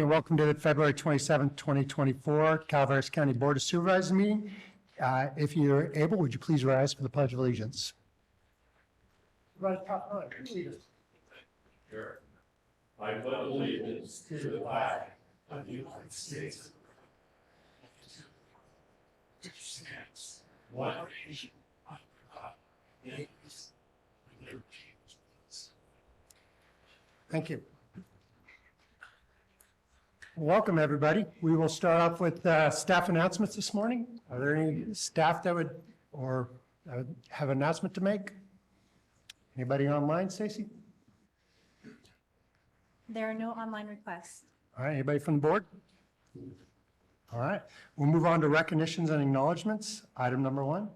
and welcome to the February 27th, 2024 Calaveras County Board of Supervisors meeting. If you're able, would you please rise for the Pledge of Allegiance? Sure. I pledge allegiance to the flag of the United States. Stands one nation under God, indivisible, with liberty and justice. Thank you. Welcome, everybody. We will start off with staff announcements this morning. Are there any staff that would have an announcement to make? Anybody online, Stacy? There are no online requests. All right, anybody from the board? All right, we'll move on to recognitions and acknowledgements. Item number 1.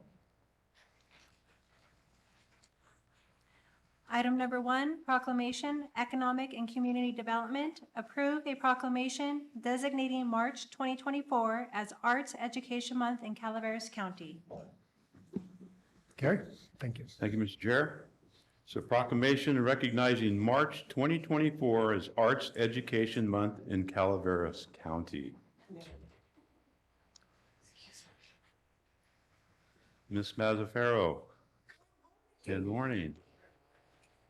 Item number 1, proclamation, economic and community development. Approve a proclamation designating March 2024 as Arts Education Month in Calaveras County. Gary, thank you. Thank you, Mr. Chair. It's a proclamation recognizing March 2024 as Arts Education Month in Calaveras County. Ms. Mazzaferro, good morning.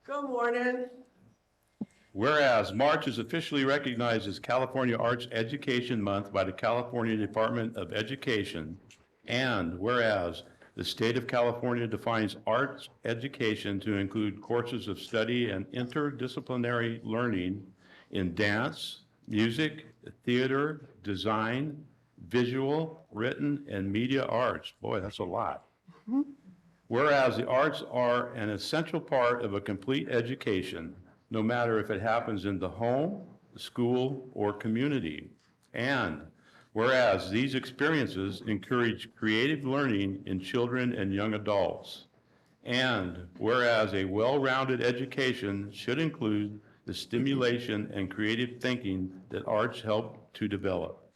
Good morning. Whereas March is officially recognized as California Arts Education Month by the California Department of Education, and whereas the state of California defines arts education to include courses of study and interdisciplinary learning in dance, music, theater, design, visual, written, and media arts. Boy, that's a lot. Whereas the arts are an essential part of a complete education, no matter if it happens in the home, school, or community. And whereas these experiences encourage creative learning in children and young adults. And whereas a well-rounded education should include the stimulation and creative thinking that arts help to develop.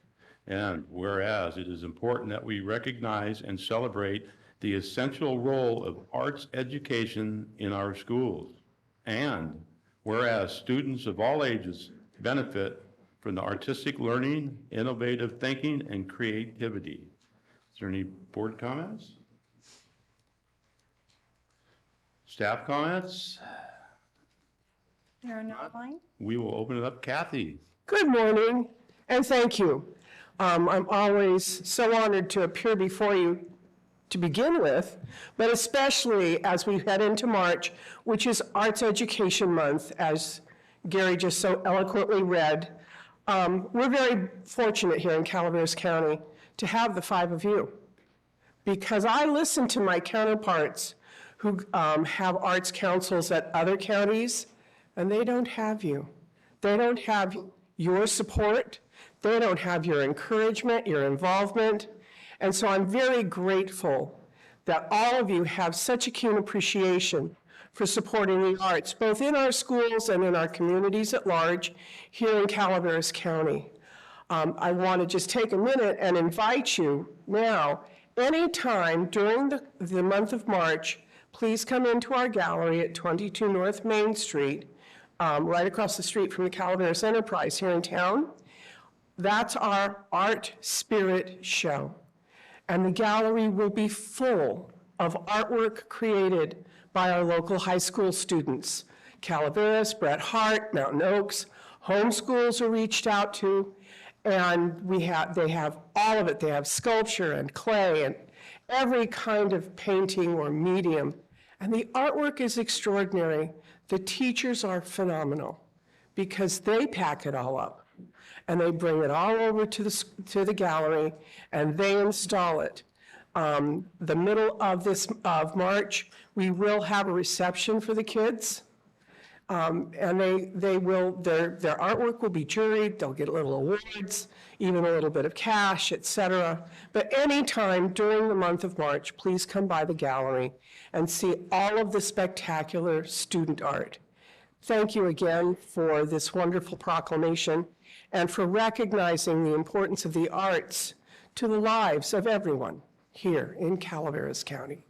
And whereas it is important that we recognize and celebrate the essential role of arts education in our schools. And whereas students of all ages benefit from the artistic learning, innovative thinking, and creativity. Is there any board comments? Staff comments? There are no online. We will open it up. Kathy. Good morning, and thank you. I'm always so honored to appear before you to begin with, but especially as we head into March, which is Arts Education Month, as Gary just so eloquently read. We're very fortunate here in Calaveras County to have the 5 of you, because I listen to my counterparts who have arts councils at other counties, and they don't have you. They don't have your support. They don't have your encouragement, your involvement. And so I'm very grateful that all of you have such a keen appreciation for supporting the arts, both in our schools and in our communities at large here in Calaveras County. I want to just take a minute and invite you now, anytime during the month of March, please come into our gallery at 22 North Main Street, right across the street from the Calaveras Enterprise here in town. That's our Art Spirit Show. And the gallery will be full of artwork created by our local high school students. Calaveras, Bret Harte, Mountain Oaks, homeschools are reached out to, and they have all of it. They have sculpture and clay and every kind of painting or medium. And the artwork is extraordinary. The teachers are phenomenal because they pack it all up. And they bring it all over to the gallery, and they install it. The middle of March, we will have a reception for the kids, and their artwork will be juried. They'll get little awards, even a little bit of cash, etc. But anytime during the month of March, please come by the gallery and see all of the spectacular student art. Thank you again for this wonderful proclamation, and for recognizing the importance of the arts to the lives of everyone here in Calaveras County.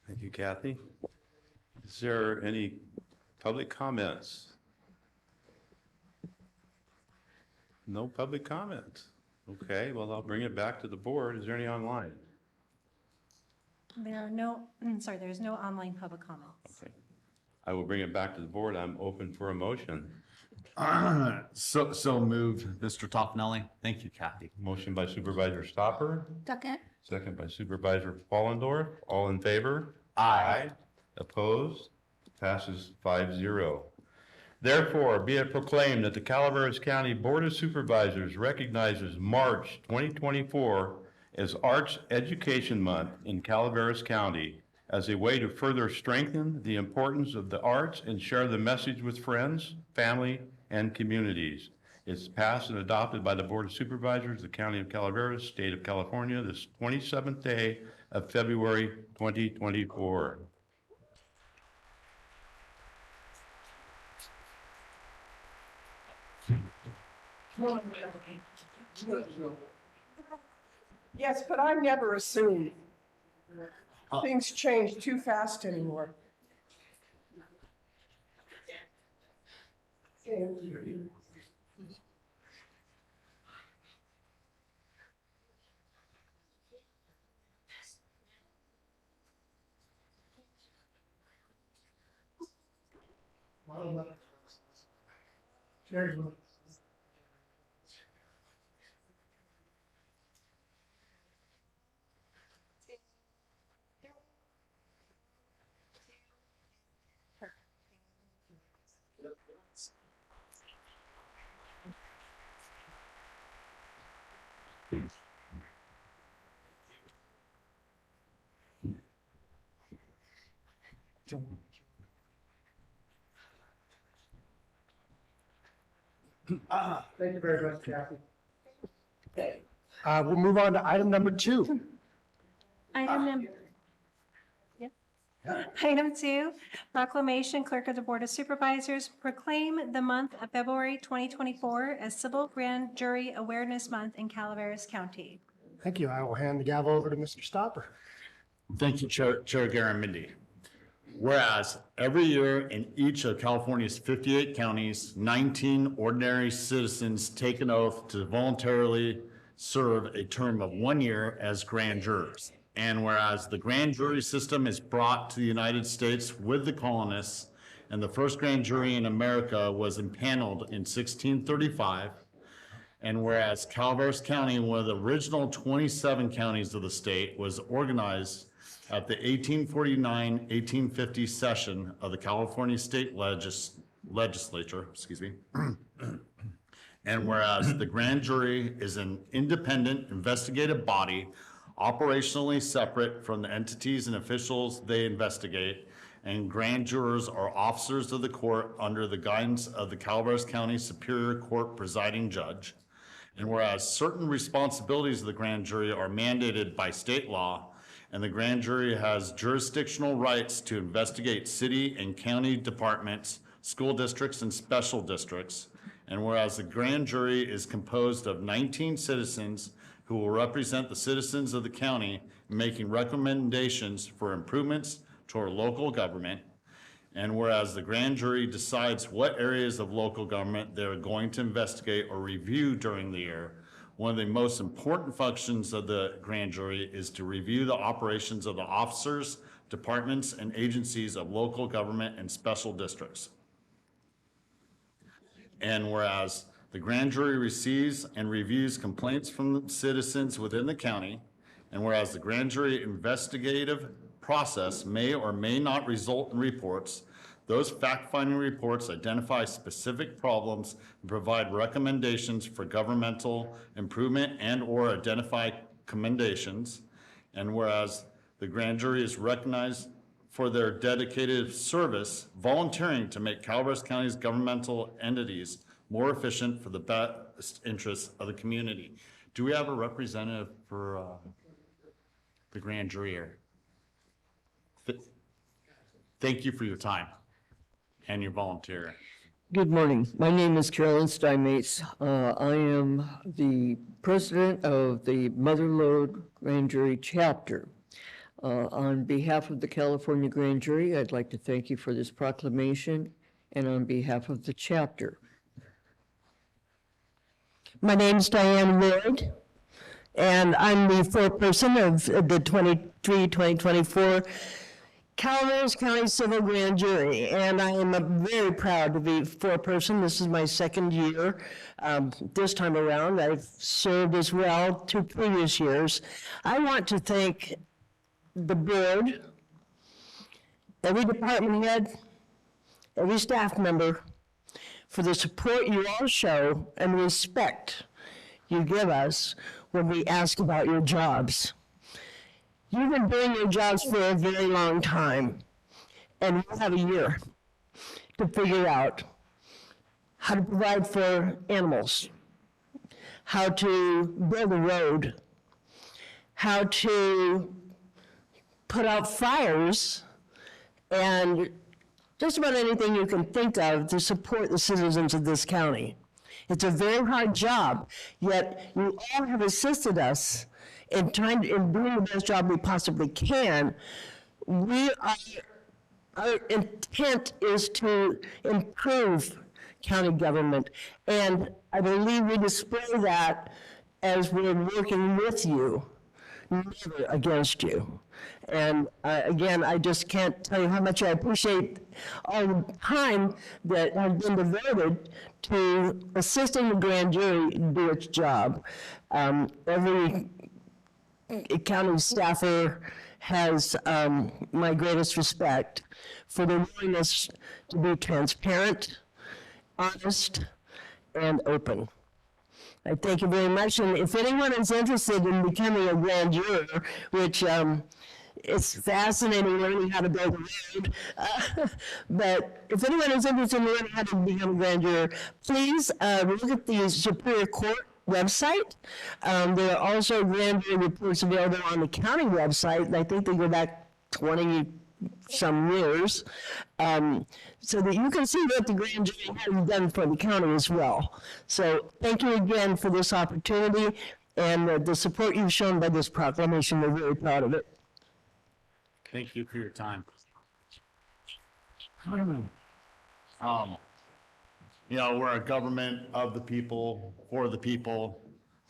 Thank you, Kathy. Is there any public comments? No public comments. Okay, well, I'll bring it back to the board. Is there any online? There are no, there's no online public comments. Okay. I will bring it back to the board. I'm open for a motion. So moved, Mr. Toffenelli. Thank you, Kathy. Motion by Supervisor Stopper, Second. second by Supervisor Fallendorf. All in favor? Aye. Opposed? Passes 5-0. Therefore, be it proclaimed that the Calaveras County Board of Supervisors recognizes March 2024 as Arts Education Month in Calaveras County as a way to further strengthen the importance of the arts and share the message with friends, family, and communities. It's passed and adopted by the Board of Supervisors, the County of Calaveras, State of California, this 27th day of February 2024. Yes, but I never assume. Things change too fast anymore. Thank you very much, Kathy. We'll move on to item number 2. Item 2, proclamation, Clerk of the Board of Supervisors, proclaim the month of February 2024 as Civil Grand Jury Awareness Month in Calaveras County. Thank you. I will hand the gavel over to Mr. Stopper. Thank you, Chair Garamendi. Whereas every year in each of California's 58 counties, 19 ordinary citizens take an oath to voluntarily serve a term of 1 year as grand jurors. And whereas the grand jury system is brought to the United States with the colonists, and the first grand jury in America was impaneled in 1635, and whereas Calaveras County, one of the original 27 counties of the state, was organized at the 1849-1850 session of the California State Legislature, and whereas the grand jury is an independent investigative body operationally separate from the entities and officials they investigate, and grand jurors are officers of the court under the guidance of the Calaveras County Superior Court presiding judge. And whereas certain responsibilities of the grand jury are mandated by state law, and the grand jury has jurisdictional rights to investigate city and county departments, school districts, and special districts. And whereas the grand jury is composed of 19 citizens who will represent the citizens of the county in making recommendations for improvements to our local government. And whereas the grand jury decides what areas of local government they're going to investigate or review during the year, one of the most important functions of the grand jury is to review the operations of the officers, departments, and agencies of local government and special districts. And whereas the grand jury receives and reviews complaints from citizens within the county, and whereas the grand jury investigative process may or may not result in reports, those fact-finding reports identify specific problems and provide recommendations for governmental improvement and/or identify commendations. And whereas the grand jury is recognized for their dedicated service, volunteering to make Calaveras County's governmental entities more efficient for the best interests of the community. Do we have a representative for the grand jury here? Thank you for your time and your volunteer. Good morning. My name is Carolyn Steinmates. I am the president of the Motherlode Grand Jury Chapter. On behalf of the California Grand Jury, I'd like to thank you for this proclamation, and on behalf of the chapter. My name's Diane Lloyd, and I'm the foreperson of the 2024 Calaveras County Civil Grand Jury, and I am very proud to be foreperson. This is my second year. This time around, I've served as well 2 previous years. I want to thank the board, every department head, every staff member, for the support you all show and the respect you give us when we ask about your jobs. You've been doing your jobs for a very long time, and you have a year to figure out how to provide for animals, how to build a road, how to put out fires, and just about anything you can think of to support the citizens of this county. It's a very hard job, yet you all have assisted us in doing the best job we possibly can. Our intent is to improve county government, and I believe we display that as we're working with you, never against you. And again, I just can't tell you how much I appreciate all the time that has been devoted to assisting the grand jury do its job. Every county staffer has my greatest respect for their willingness to be transparent, honest, and open. I thank you very much, and if anyone is interested in becoming a grand juror, which it's fascinating learning how to build a road, but if anyone is interested in learning how to become a grand juror, please look at the Superior Court website. There are also grand jury reports available on the county website, and I think they go back 20 some years, so that you can see what the grand jury has done for the county as well. So thank you again for this opportunity and the support you've shown by this proclamation. We're very proud of it. Thank you for your time. You know, we're a government of the people, for the people.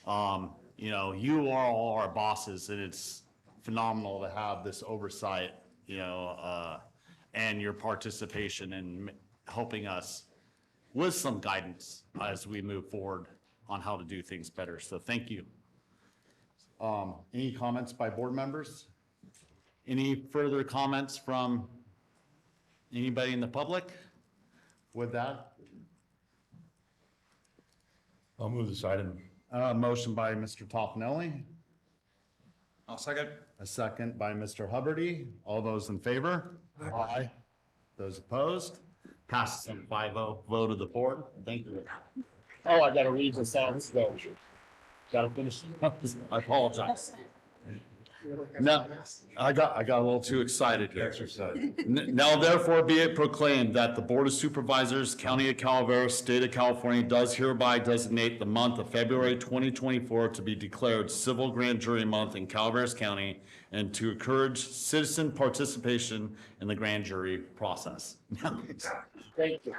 You know, you are all our bosses, and it's phenomenal to have this oversight, you know, and your participation in helping us with some guidance as we move forward on how to do things better. So thank you. Any comments by board members? Any further comments from anybody in the public? With that, I'll move this item. motion by Mr. Toffenelli, I'll second. a second by Mr. Hubbardy. All those in favor? Aye. Those opposed? Passes on 5-0 vote of the board. Thank you. Oh, I gotta read the sentence though. Gotta finish. I apologize. No, I got a little too excited here. Now therefore be it proclaimed that the Board of Supervisors, County of Calaveras, State of California does hereby designate the month of February 2024 to be declared Civil Grand Jury Month in Calaveras County and to encourage citizen participation in the grand jury process. Thank you.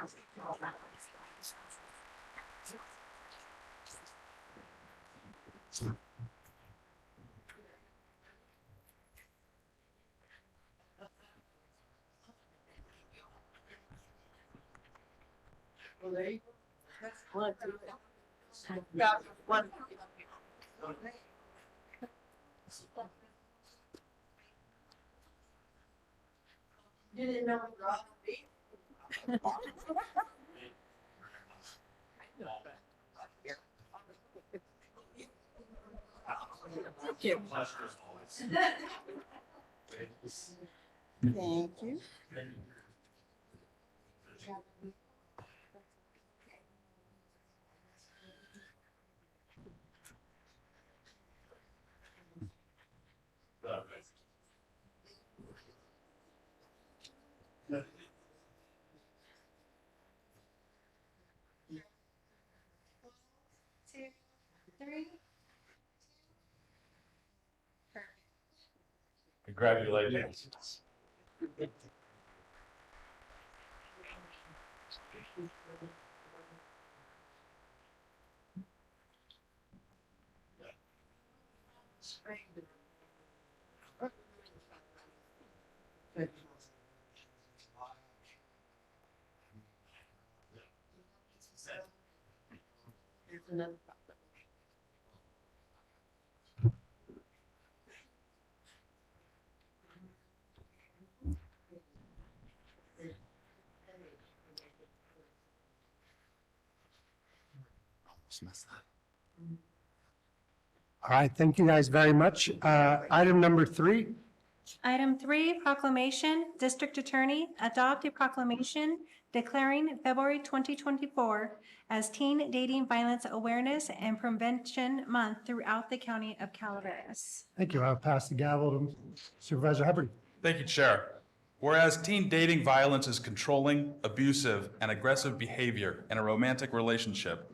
You didn't know Thank you. Thank you. Two, three. Congratulations. All right, thank you guys very much. Item number 3. Item 3, proclamation, District Attorney, adopt a proclamation declaring February 2024 as Teen Dating Violence Awareness and Prevention Month throughout the County of Calaveras. Thank you. I'll pass the gavel to Supervisor Hubbard. Thank you, Chair. Whereas teen dating violence is controlling, abusive, and aggressive behavior in a romantic relationship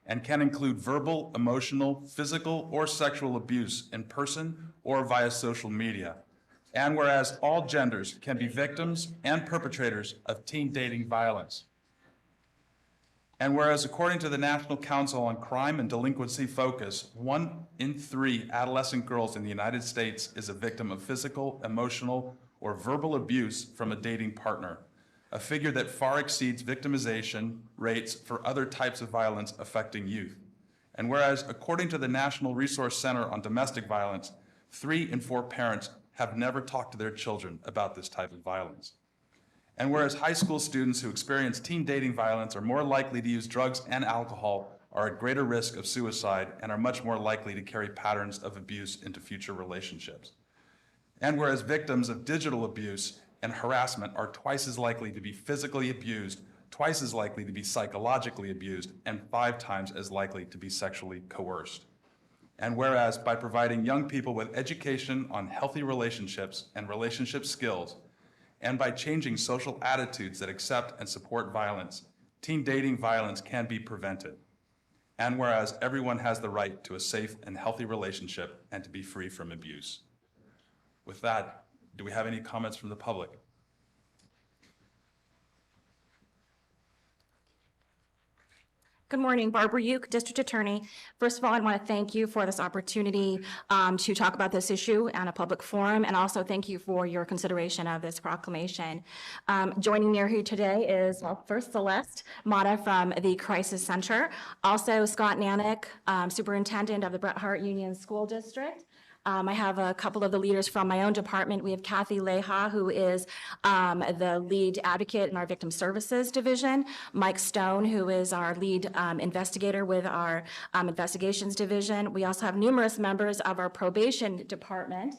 and can include verbal, emotional, physical, or sexual abuse in person or via social media. And whereas all genders can be victims and perpetrators of teen dating violence. And whereas according to the National Council on Crime and Delinquency Focus, 1 in 3 adolescent girls in the United States is a victim of physical, emotional, or verbal abuse from a dating partner, a figure that far exceeds victimization rates for other types of violence affecting youth. And whereas according to the National Resource Center on Domestic Violence, 3 in 4 parents have never talked to their children about this type of violence. And whereas high school students who experience teen dating violence are more likely to use drugs and alcohol, are at greater risk of suicide, and are much more likely to carry patterns of abuse into future relationships. And whereas victims of digital abuse and harassment are twice as likely to be physically abused, twice as likely to be psychologically abused, and 5 times as likely to be sexually coerced. And whereas by providing young people with education on healthy relationships and relationship skills, and by changing social attitudes that accept and support violence, teen dating violence can be prevented. And whereas everyone has the right to a safe and healthy relationship and to be free from abuse. With that, do we have any comments from the public? Good morning, Barbara Uke, District Attorney. First of all, I want to thank you for this opportunity to talk about this issue on a public forum, and also thank you for your consideration of this proclamation. Joining me here today is, well, first Celeste Mata from the Crisis Center, also Scott Nanick, Superintendent of the Bret Harte Union School District. I have a couple of the leaders from my own department. We have Kathy Leha, who is the lead advocate in our Victim Services Division, Mike Stone, who is our lead investigator with our Investigations Division. We also have numerous members of our Probation Department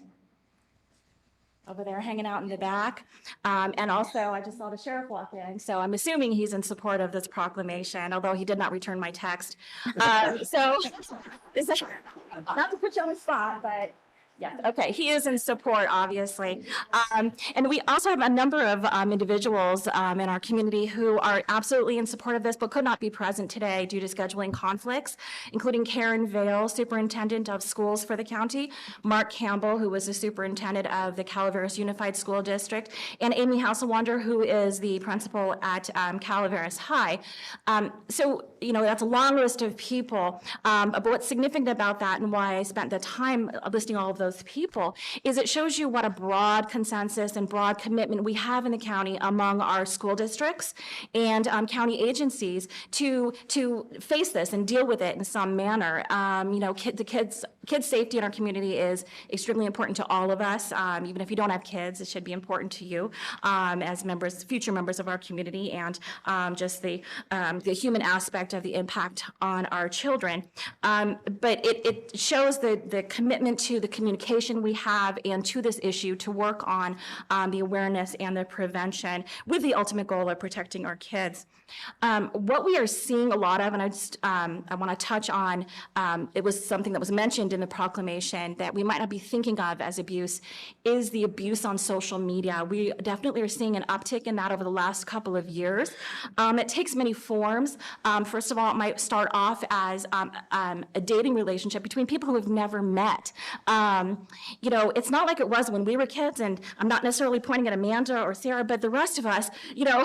over there hanging out in the back. And also, I just saw the sheriff walk in, so I'm assuming he's in support of this proclamation, although he did not return my text. So, not to put you on the spot, but yeah, okay, he is in support, obviously. And we also have a number of individuals in our community who are absolutely in support of this, but could not be present today due to scheduling conflicts, including Karen Vale, Superintendent of Schools for the county, Mark Campbell, who was the Superintendent of the Calaveras Unified School District, and Amy Hasselwander, who is the principal at Calaveras High. So, you know, that's a long list of people, but what's significant about that and why I spent the time listing all of those people is it shows you what a broad consensus and broad commitment we have in the county among our school districts and county agencies to face this and deal with it in some manner. You know, kids' safety in our community is extremely important to all of us. Even if you don't have kids, it should be important to you as members, future members of our community, and just the human aspect of the impact on our children. But it shows the commitment to the communication we have and to this issue to work on the awareness and the prevention with the ultimate goal of protecting our kids. What we are seeing a lot of, and I want to touch on, it was something that was mentioned in the proclamation that we might not be thinking of as abuse, is the abuse on social media. We definitely are seeing an uptick in that over the last couple of years. It takes many forms. First of all, it might start off as a dating relationship between people who have never met. You know, it's not like it was when we were kids, and I'm not necessarily pointing at Amanda or Sarah, but the rest of us, you know,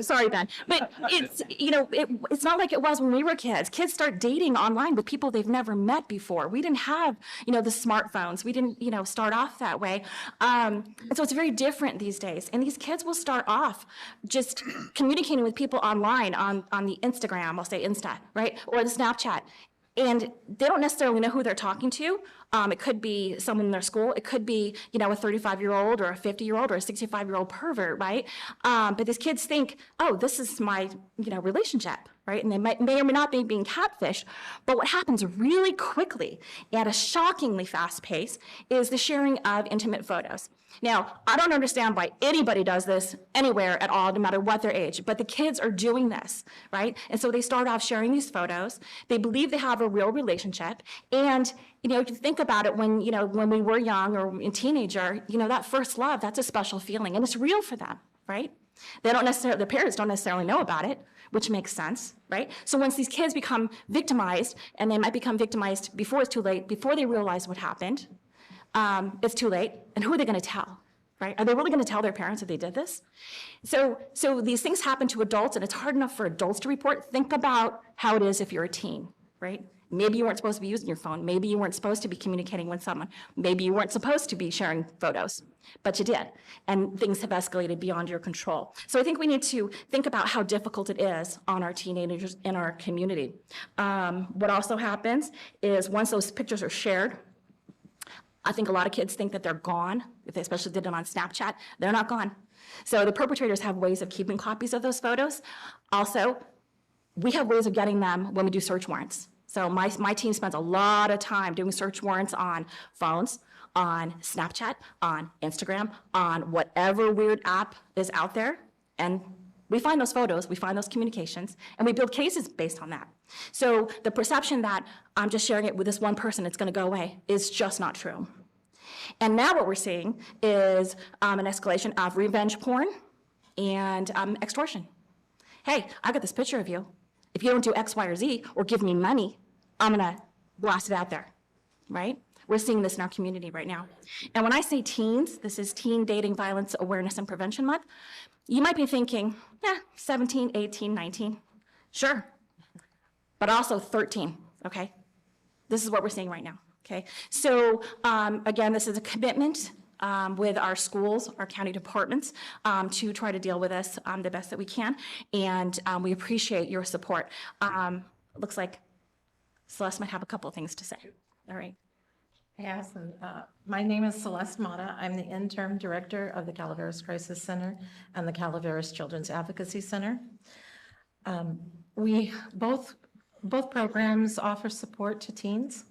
sorry, Ben, but it's, you know, it's not like it was when we were kids. Kids start dating online with people they've never met before. We didn't have, you know, the smartphones. We didn't, you know, start off that way. And so it's very different these days. And these kids will start off just communicating with people online on the Instagram, I'll say Insta, right? Or the Snapchat. And they don't necessarily know who they're talking to. It could be someone in their school. It could be, you know, a 35-year-old or a 50-year-old or a 65-year-old pervert, right? But these kids think, oh, this is my, you know, relationship, right? And they may or may not be being catfished. But what happens really quickly at a shockingly fast pace is the sharing of intimate photos. Now, I don't understand why anybody does this anywhere at all, no matter what their age, but the kids are doing this, right? And so they start off sharing these photos. They believe they have a real relationship. And, you know, if you think about it, when, you know, when we were young or a teenager, you know, that first love, that's a special feeling, and it's real for them, right? They don't necessarily, the parents don't necessarily know about it, which makes sense, right? So once these kids become victimized, and they might become victimized before it's too late, before they realize what happened, it's too late. And who are they going to tell, right? Are they really going to tell their parents that they did this? So these things happen to adults, and it's hard enough for adults to report. Think about how it is if you're a teen, right? Maybe you weren't supposed to be using your phone. Maybe you weren't supposed to be communicating with someone. Maybe you weren't supposed to be sharing photos, but you did. And things have escalated beyond your control. So I think we need to think about how difficult it is on our teenagers in our community. What also happens is once those pictures are shared, I think a lot of kids think that they're gone, if they especially did it on Snapchat. They're not gone. So the perpetrators have ways of keeping copies of those photos. Also, we have ways of getting them when we do search warrants. So my team spends a lot of time doing search warrants on phones, on Snapchat, on Instagram, on whatever weird app is out there. And we find those photos, we find those communications, and we build cases based on that. So the perception that I'm just sharing it with this one person, it's going to go away, is just not true. And now what we're seeing is an escalation of revenge porn and extortion. Hey, I got this picture of you. If you don't do X, Y, or Z, or give me money, I'm going to blast it out there, right? We're seeing this in our community right now. And when I say teens, this is Teen Dating Violence Awareness and Prevention Month, you might be thinking, 17, 18, 19. Sure. But also 13, okay? This is what we're seeing right now, okay? So again, this is a commitment with our schools, our county departments, to try to deal with this the best that we can. And we appreciate your support. Looks like Celeste might have a couple of things to say. All right. Yes, and my name is Celeste Mata. I'm the interim director of the Calaveras Crisis Center and the Calaveras Children's Advocacy Center. We both programs offer support to teens,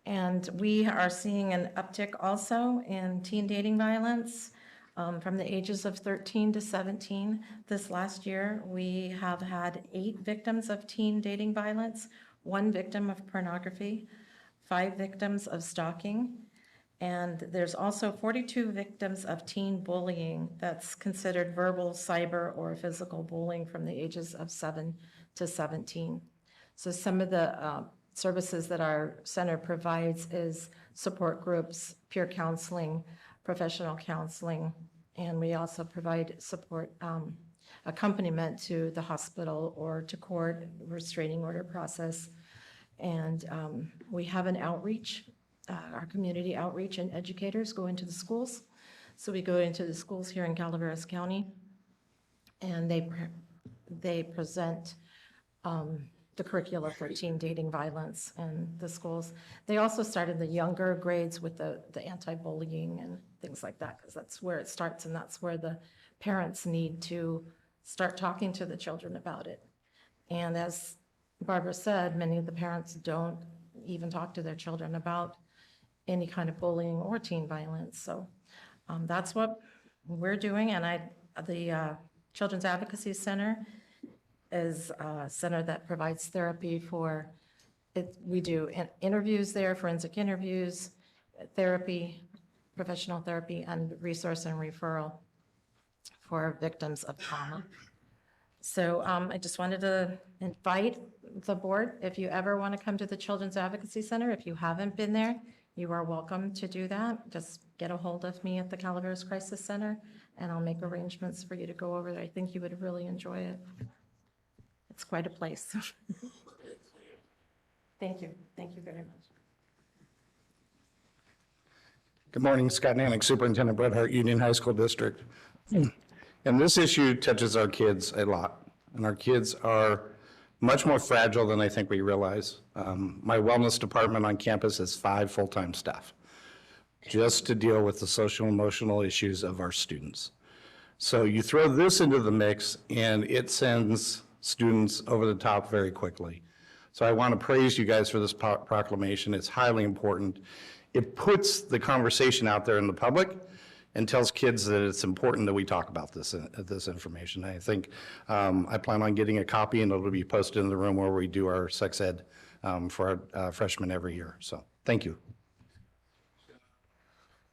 and we are seeing an uptick also in teen dating violence from the ages of 13 to 17. This last year, we have had 8 victims of teen dating violence, 1 victim of pornography, 5 victims of stalking, and there's also 42 victims of teen bullying that's considered verbal, cyber, or physical bullying from the ages of 7 to 17. So some of the services that our center provides is support groups, peer counseling, professional counseling, and we also provide support accompaniment to the hospital or to court restraining order process. And we have an outreach, our community outreach and educators go into the schools. So we go into the schools here in Calaveras County, and they present the curricula for teen dating violence in the schools. They also started the younger grades with the anti-bullying and things like that, because that's where it starts, and that's where the parents need to start talking to the children about it. And as Barbara said, many of the parents don't even talk to their children about any kind of bullying or teen violence. So that's what we're doing. And the Children's Advocacy Center is a center that provides therapy for it. We do interviews there, forensic interviews, therapy, professional therapy, and resource and referral for victims of trauma. So I just wanted to invite the board, if you ever want to come to the Children's Advocacy Center, if you haven't been there, you are welcome to do that. Just get a hold of me at the Calaveras Crisis Center, and I'll make arrangements for you to go over there. I think you would really enjoy it. It's quite a place. Thank you. Thank you very much. Good morning, Scott Nanick, Superintendent Bret Harte Union High School District. And this issue touches our kids a lot, and our kids are much more fragile than I think we realize. My wellness department on campus has 5 full-time staff just to deal with the social and emotional issues of our students. So you throw this into the mix and it sends students over the top very quickly. So I want to praise you guys for this proclamation. It's highly important. It puts the conversation out there in the public and tells kids that it's important that we talk about this information. I think I plan on getting a copy, and it'll be posted in the room where we do our sex ed for our freshmen every year. So thank you.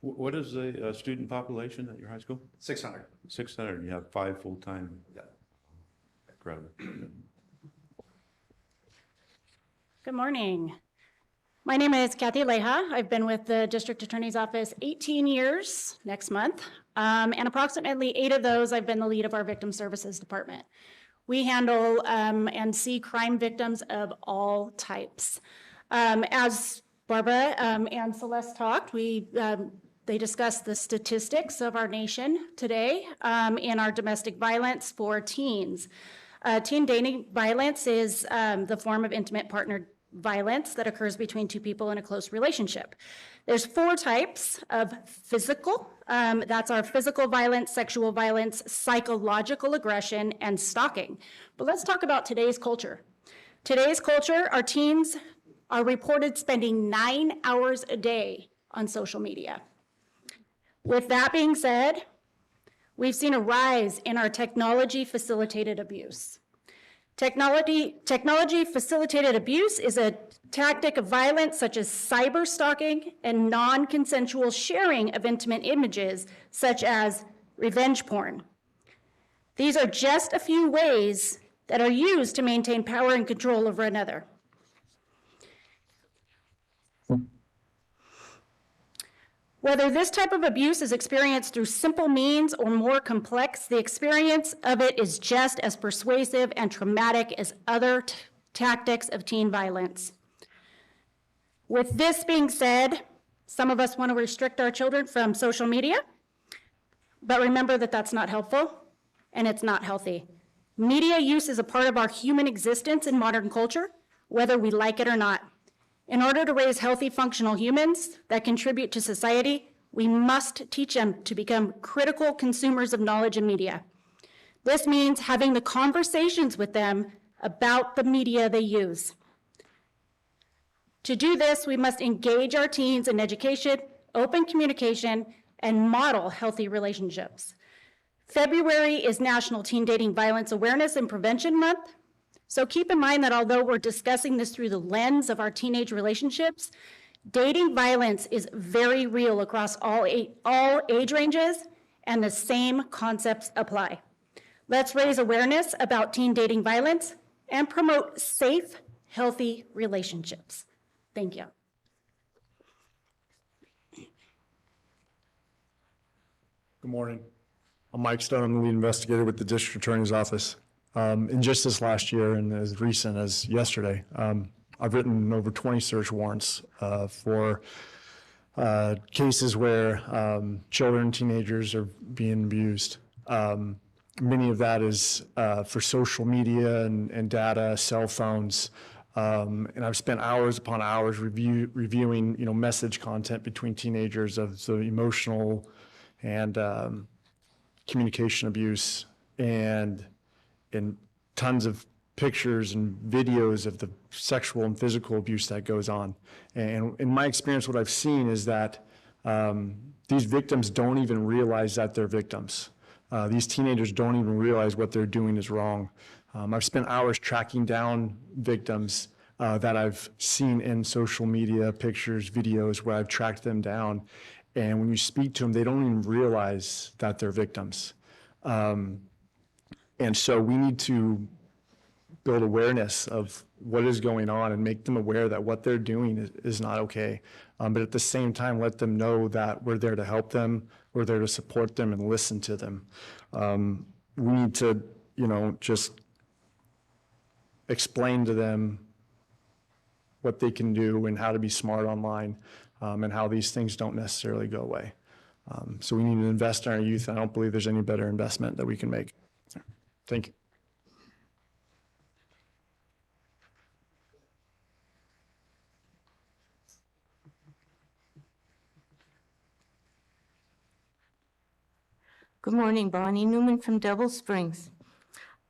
What is the student population at your high school? 600. 600. You have 5 full-time. Yeah. Crowd. Good morning. My name is Kathy Leha. I've been with the District Attorney's Office 18 years next month, and approximately 8 of those I've been the lead of our Victim Services Department. We handle and see crime victims of all types. As Barbara and Celeste talked, they discussed the statistics of our nation today in our domestic violence for teens. Teen dating violence is the form of intimate partner violence that occurs between 2 people in a close relationship. There's 4 types of physical. That's our physical violence, sexual violence, psychological aggression, and stalking. But let's talk about today's culture. Today's culture, our teens are reported spending 9 hours a day on social media. With that being said, we've seen a rise in our technology-facilitated abuse. Technology-facilitated abuse is a tactic of violence such as cyber stalking and non-consensual sharing of intimate images, such as revenge porn. These are just a few ways that are used to maintain power and control over another. Whether this type of abuse is experienced through simple means or more complex, the experience of it is just as persuasive and traumatic as other tactics of teen violence. With this being said, some of us want to restrict our children from social media, but remember that that's not helpful and it's not healthy. Media use is a part of our human existence in modern culture, whether we like it or not. In order to raise healthy, functional humans that contribute to society, we must teach them to become critical consumers of knowledge and media. This means having the conversations with them about the media they use. To do this, we must engage our teens in education, open communication, and model healthy relationships. February is National Teen Dating Violence Awareness and Prevention Month. So keep in mind that although we're discussing this through the lens of our teenage relationships, dating violence is very real across all age ranges, and the same concepts apply. Let's raise awareness about teen dating violence and promote safe, healthy relationships. Thank you. Good morning. I'm Mike Stone. I'm the lead investigator with the District Attorney's Office. In just this last year, and as recent as yesterday, I've written over 20 search warrants for cases where children, teenagers are being abused. Many of that is for social media and data, cell phones, and I've spent hours upon hours reviewing, message content between teenagers of the emotional and communication abuse, and tons of pictures and videos of the sexual and physical abuse that goes on. And in my experience, what I've seen is that these victims don't even realize that they're victims. These teenagers don't even realize what they're doing is wrong. I've spent hours tracking down victims that I've seen in social media, pictures, videos, where I've tracked them down. And when you speak to them, they don't even realize that they're victims. And so we need to build awareness of what is going on and make them aware that what they're doing is not okay. But at the same time, let them know that we're there to help them, we're there to support them and listen to them. We need to, just explain to them what they can do and how to be smart online, and how these things don't necessarily go away. So we need to invest in our youth, and I don't believe there's any better investment that we can make. Thank you. Good morning, Bonnie Newman from Devil Springs.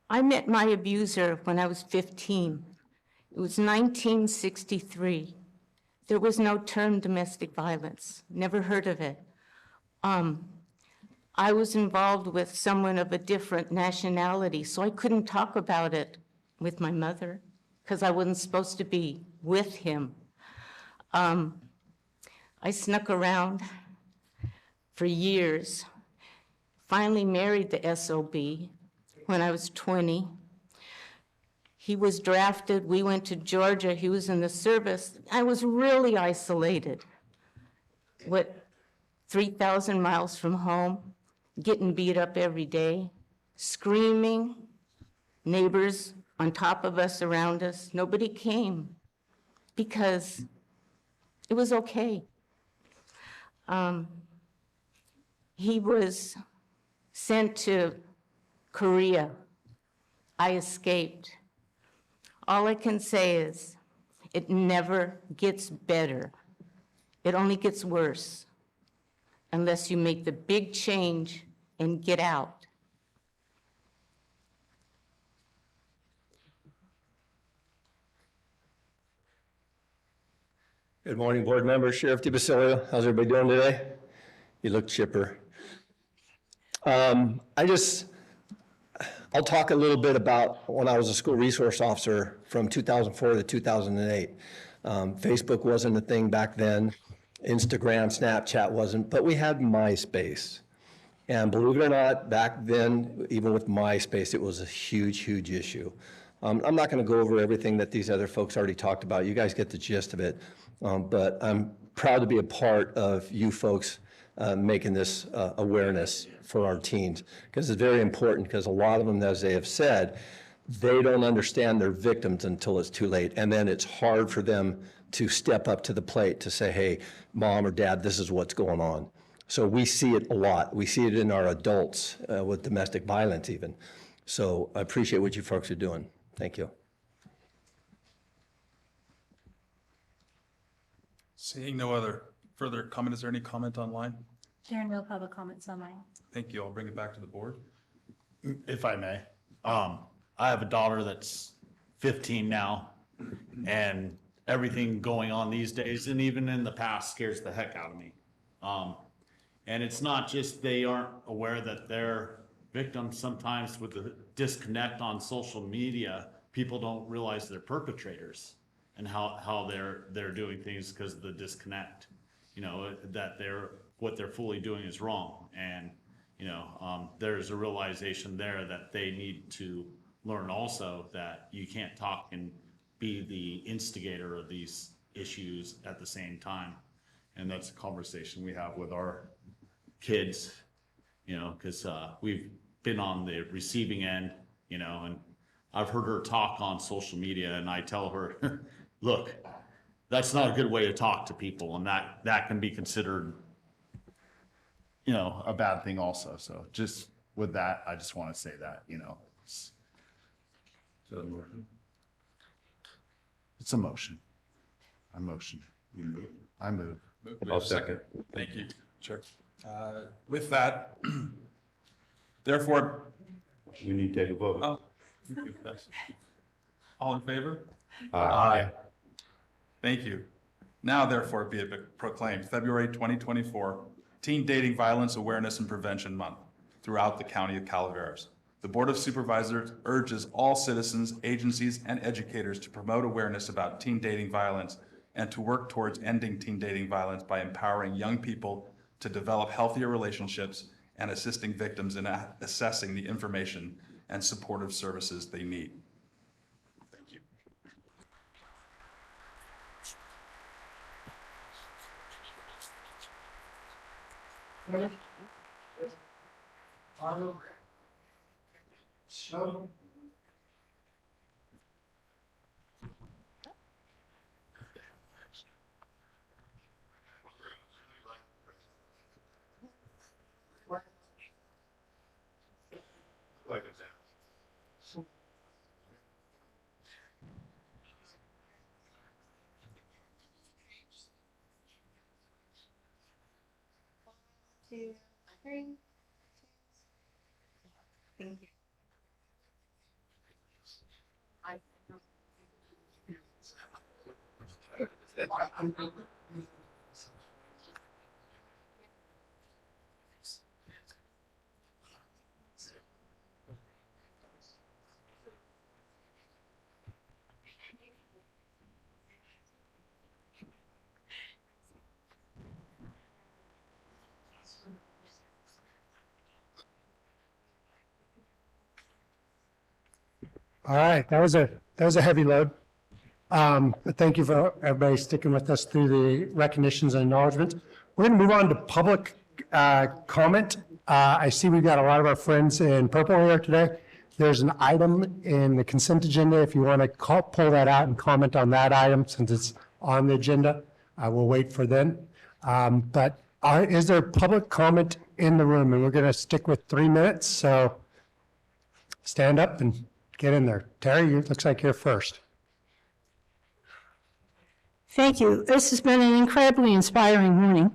I met my abuser when I was 15. It was 1963. There was no term domestic violence, never heard of it. I was involved with someone of a different nationality, so I couldn't talk about it with my mother because I wasn't supposed to be with him. I snuck around for years. Finally married the SOB when I was 20. He was drafted, we went to Georgia, he was in the service. I was really isolated. 3,000 miles from home, getting beat up every day, screaming, neighbors on top of us, around us. Nobody came because it was okay. He was sent to Korea. I escaped. All I can say is it never gets better. It only gets worse unless you make the big change and get out. Good morning, board members. Sheriff DiBasilio, how's everybody doing today? You look chipper. I'll talk a little bit about when I was a school resource officer from 2004 to 2008. Facebook wasn't a thing back then. Instagram, Snapchat wasn't, but we had MySpace. And believe it or not, back then, even with MySpace, it was a huge, huge issue. I'm not going to go over everything that these other folks already talked about. You guys get the gist of it. But I'm proud to be a part of you folks making this awareness for our teens, because it's very important, because a lot of them, as they have said, they don't understand their victims until it's too late. And then it's hard for them to step up to the plate to say, hey, mom or dad, this is what's going on. So we see it a lot. We see it in our adults with domestic violence even. So I appreciate what you folks are doing. Thank you. Seeing no other further comment, is there any comment online? There are no public comments online. Thank you. I'll bring it back to the board. If I may, I have a daughter that's 15 now, and everything going on these days, and even in the past, scares the heck out of me. And it's not just they aren't aware that they're victims. Sometimes with the disconnect on social media, people don't realize they're perpetrators and how they're doing things because of the disconnect. That what they're fully doing is wrong, and there's a realization there that they need to learn also that you can't talk and be the instigator of these issues at the same time. And that's a conversation we have with our kids, because we've been on the receiving end, and I've heard her talk on social media, and I tell her, look, that's not a good way to talk to people, and that can be considered, a bad thing also. So just with that, I just want to say that, it's a motion. I motion. You move. I move. I'll second. Thank you, Chair. With that, therefore. We need to take a vote. Oh, all in favor? Aye. Thank you. Now therefore be it proclaimed February 2024 Teen Dating Violence Awareness and Prevention Month throughout the County of Calaveras. The Board of Supervisors urges all citizens, agencies, and educators to promote awareness about teen dating violence and to work towards ending teen dating violence by empowering young people to develop healthier relationships and assisting victims in assessing the information and supportive services they need. Thank you. Two, three. Thank you. All right, that was a heavy load. But thank you for everybody sticking with us through the recognitions and acknowledgements. We're going to move on to public comment. I see we've got a lot of our friends in purple here today. There's an item in the consent agenda. If you want to pull that out and comment on that item, since it's on the agenda, I will wait for then. But is there public comment in the room? And we're going to stick with 3 minutes. So stand up and get in there. Terry, it looks like you're first. Thank you. This has been an incredibly inspiring morning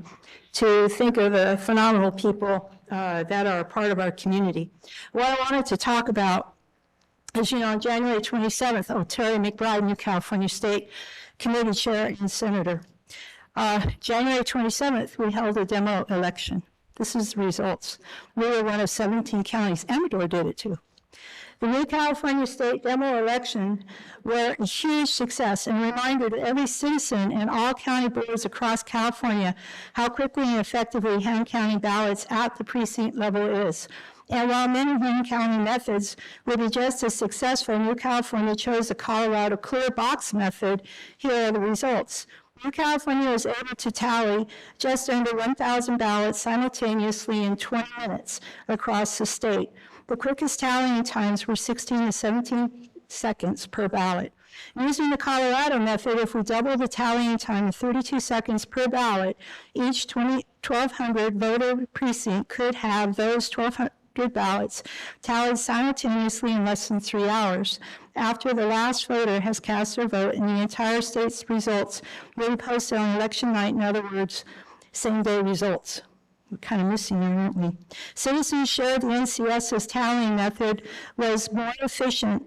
to think of the phenomenal people that are a part of our community. What I wanted to talk about is, on January 27th, Terry McBride, new California State Committee Chair and Senator. January 27th, we held a demo election. This is the results. We were one of 17 counties. Amador did it too. The new California State demo election were a huge success and a reminder to every citizen and all county boards across California how quickly and effectively hand counting ballots at the precinct level is. And while many hand counting methods would be just as successful, New California chose the Colorado clear box method. Here are the results. New California was able to tally just under 1,000 ballots simultaneously in 20 minutes across the state. The quickest tallying times were 16 to 17 seconds per ballot. Using the Colorado method, if we double the tallying time to 32 seconds per ballot, each 1,200 voter precinct could have those 1,200 ballots tallied simultaneously in less than 3 hours. After the last voter has cast their vote and the entire state's results will be posted on election night, in other words, same-day results. We're kind of missing it, aren't we? Citizens shared the NCS's tallying method was more efficient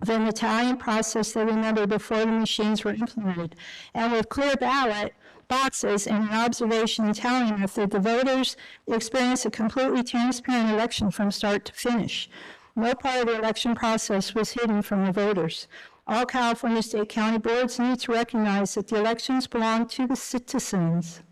than the tallying process they remembered before the machines were implemented. And with clear ballot boxes and an observation and tallying method, the voters experienced a completely transparent election from start to finish. No part of the election process was hidden from the voters. All California state county boards need to recognize that the elections belong to the citizens,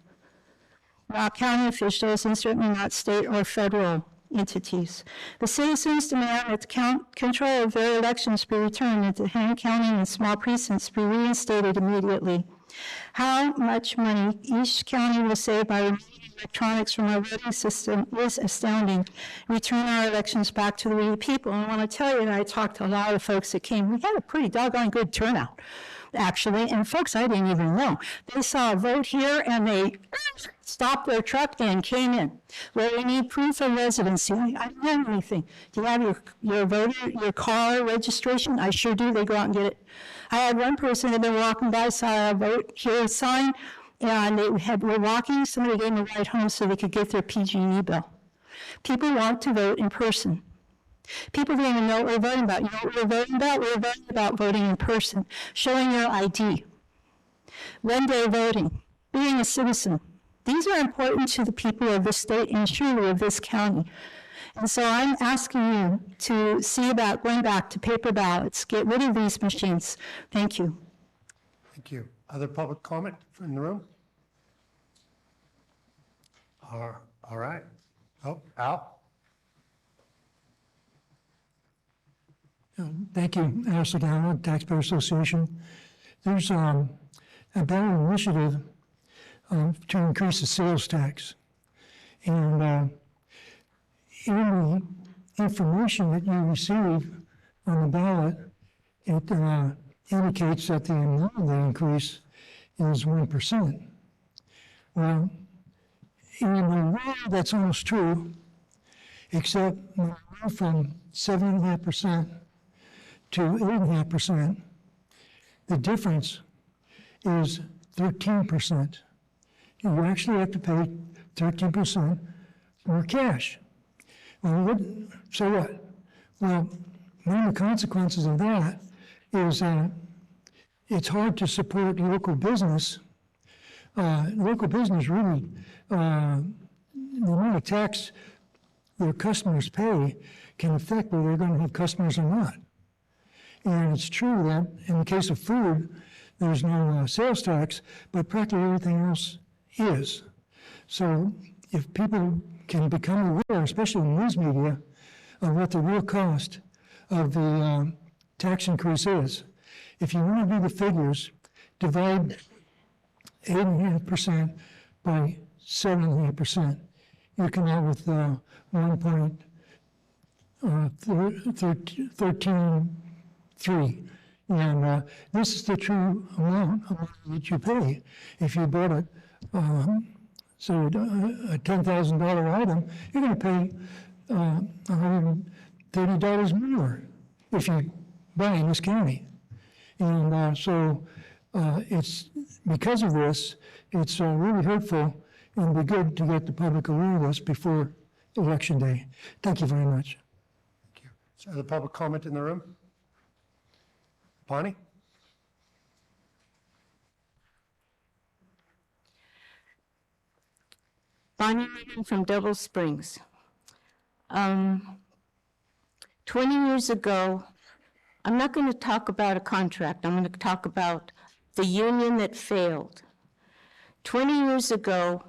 not county officials, and certainly not state or federal entities. The citizens demand that the control of their elections be returned and that hand counting in small precincts be reinstated immediately. How much money each county will save by removing electronics from our voting system is astounding. Return our elections back to the we the people. And I want to tell you that I talked to a lot of folks that came. We had a pretty doggone good turnout, actually, and folks I didn't even know. They saw a vote here and they stopped their truck and came in. Well, we need proof of residency. I don't have anything. Do you have your car registration? I sure do. They go out and get it. I had one person that had been walking by, saw a vote here sign, and they were walking. Somebody gave them a ride home so they could get their PG&E bill. People want to vote in person. People don't even know what we're voting about. You know what we're voting about? We're voting about voting in person, showing your ID, one-day voting, being a citizen. These are important to the people of this state and surely of this county. And so I'm asking you to see about going back to paper ballots. Get rid of these machines. Thank you. Thank you. Other public comment in the room? All right. Oh, Al? Thank you, Al Sedano, Taxpayer Association. There's a ballot initiative to increase the sales tax. And in the information that you receive on the ballot, it indicates that the amount of the increase is 1%. Well, in a way, that's almost true, except when we move from 7.5% to 8.5%, the difference is 13%. You actually have to pay 13% more cash. Well, so what? Well, one of the consequences of that is it's hard to support local business. Local business really, the amount of tax their customers pay can affect whether they're going to have customers or not. And it's true that in the case of food, there's no sales tax, but practically everything else is. So if people can become aware, especially in news media, of what the real cost of the tax increase is. If you want to do the figures, divide 8.5% by 7.5%. You come out with 1.133. And this is the true amount that you pay. If you bought a $10,000 item, you're going to pay $130 more if you buy in this county. And so it's because of this, it's really hurtful, and it'd be good to get the public aware of this before Election Day. Thank you very much. Thank you. Is there other public comment in the room? Bonnie? Bonnie from Double Springs. 20 years ago, I'm not going to talk about a contract. I'm going to talk about the union that failed. 20 years ago,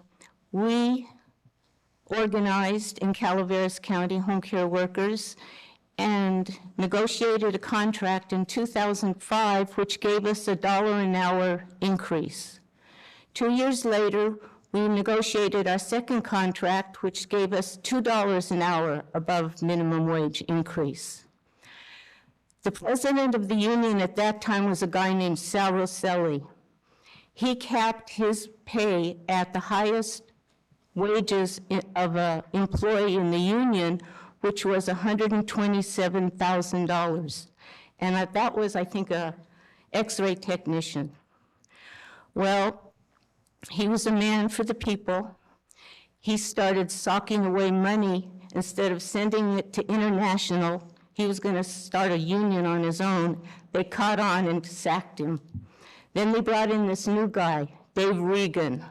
we organized in Calaveras County home care workers and negotiated a contract in 2005, which gave us $1 an hour increase. 2 years later, we negotiated our second contract, which gave us $2 an hour above minimum wage increase. The president of the union at that time was a guy named Sal Rosselli. He capped his pay at the highest wages of an employee in the union, which was $127,000. And that was, I think, a X-ray technician. Well, he was a man for the people. He started socking away money. Instead of sending it to international, he was going to start a union on his own. They caught on and sacked him. Then they brought in this new guy, Dave Regan,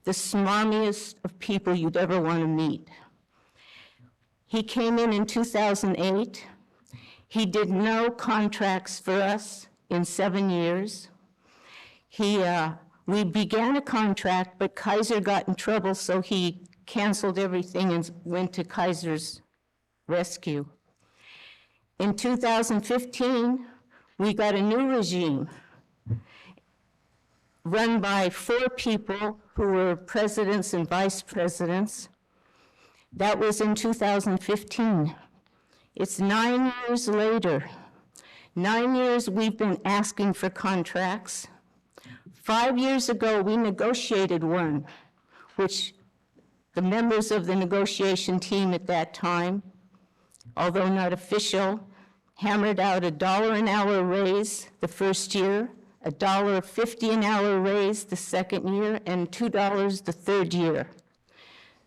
the smarmiest of people you'd ever want to meet. He came in 2008. He did no contracts for us in 7 years. We began a contract, but Kaiser got in trouble, so he canceled everything and went to Kaiser's rescue. In 2015, we got a new regime run by 4 people who were presidents and vice presidents. That was in 2015. It's 9 years later. 9 years we've been asking for contracts. 5 years ago, we negotiated one, which the members of the negotiation team at that time, although not official, hammered out $1 an hour raise the first year, $1.50 an hour raise the second year, and $2 the third year.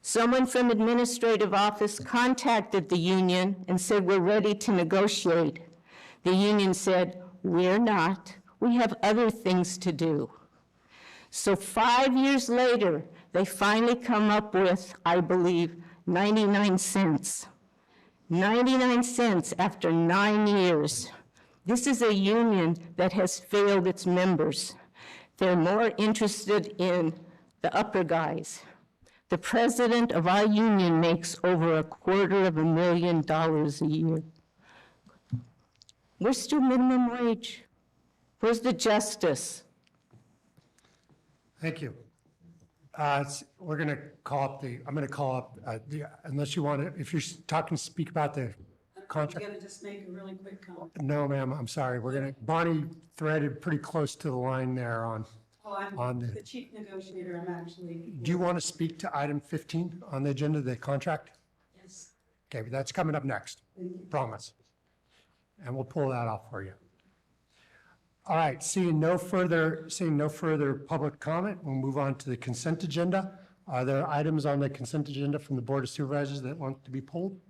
Someone from administrative office contacted the union and said, "We're ready to negotiate." The union said, "We're not. We have other things to do." So 5 years later, they finally come up with, I believe, 99 cents. 99 cents after 9 years. This is a union that has failed its members. They're more interested in the upper guys. The president of our union makes over $250,000 a year. We're still minimum wage. Where's the justice? Thank you. We're going to call up I'm going to call up, unless you want to, if you're talking, speak about the contract. I'm going to just make a really quick comment. No, ma'am, I'm sorry. Bonnie threaded pretty close to the line there on I'm the chief negotiator. I'm actually. Do you want to speak to item 15 on the agenda, the contract? Yes. Okay, but that's coming up next, promise. And we'll pull that off for you. All right, seeing no further public comment, we'll move on to the consent agenda. Are there items on the consent agenda from the Board of Supervisors that want to be pulled?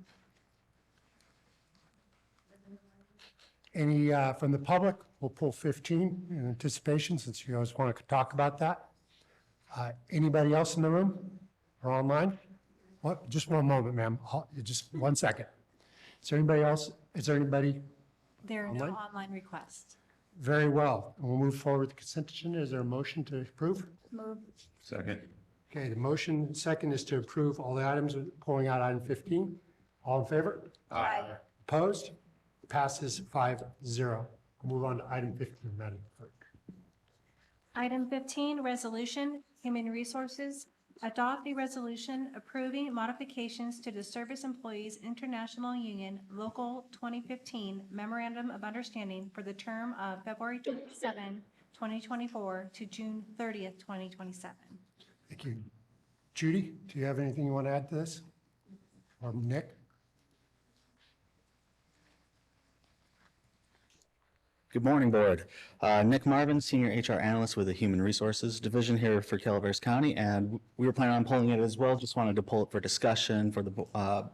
Any from the public? We'll pull 15 in anticipation, since you guys want to talk about that. Anybody else in the room or online? What? Just one moment, ma'am. Just 1 second. Is there anybody else? Is there anybody? There are no Online? online requests. Very well. We'll move forward with the consent agenda. Is there a motion to approve? Move. Second. Okay, the motion second is to approve all the items, pulling out item 15. All in favor? Aye. Opposed? Passes 5-0. We'll move on to item 15, Madam Clerk. Item 15, resolution, Human Resources. Adopt a resolution approving modifications to the Service Employees International Union Local 2015 Memorandum of Understanding for the term of February 27, 2024 to June 30th, 2027. Thank you. Judy, do you have anything you want to add to this? Or Nick? Good morning, Board. Nick Marvin, Senior HR Analyst with the Human Resources Division here for Calaveras County, and we were planning on pulling it as well. Just wanted to pull it for discussion for the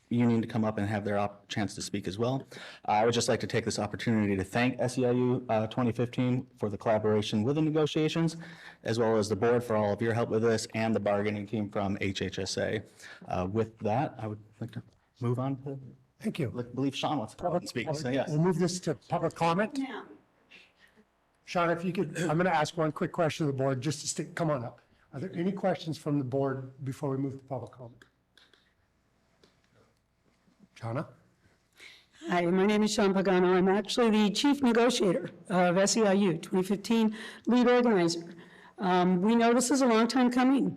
union to come up and have their chance to speak as well. I would just like to take this opportunity to thank SEIU 2015 for the collaboration with the negotiations, as well as the board for all of your help with this, and the bargaining team from HHSA. With that, I would like to move on to. Thank you. I believe Sean wants to come up and speak, so yes. We'll move this to public comment. Now, Sean, if you could, I'm going to ask one quick question to the board, just to stick, come on up. Are there any questions from the board before we move to public comment? Shauna? hi, my name is Sean Pagano. I'm actually the chief negotiator of SEIU 2015 lead organizer. We know this is a long time coming.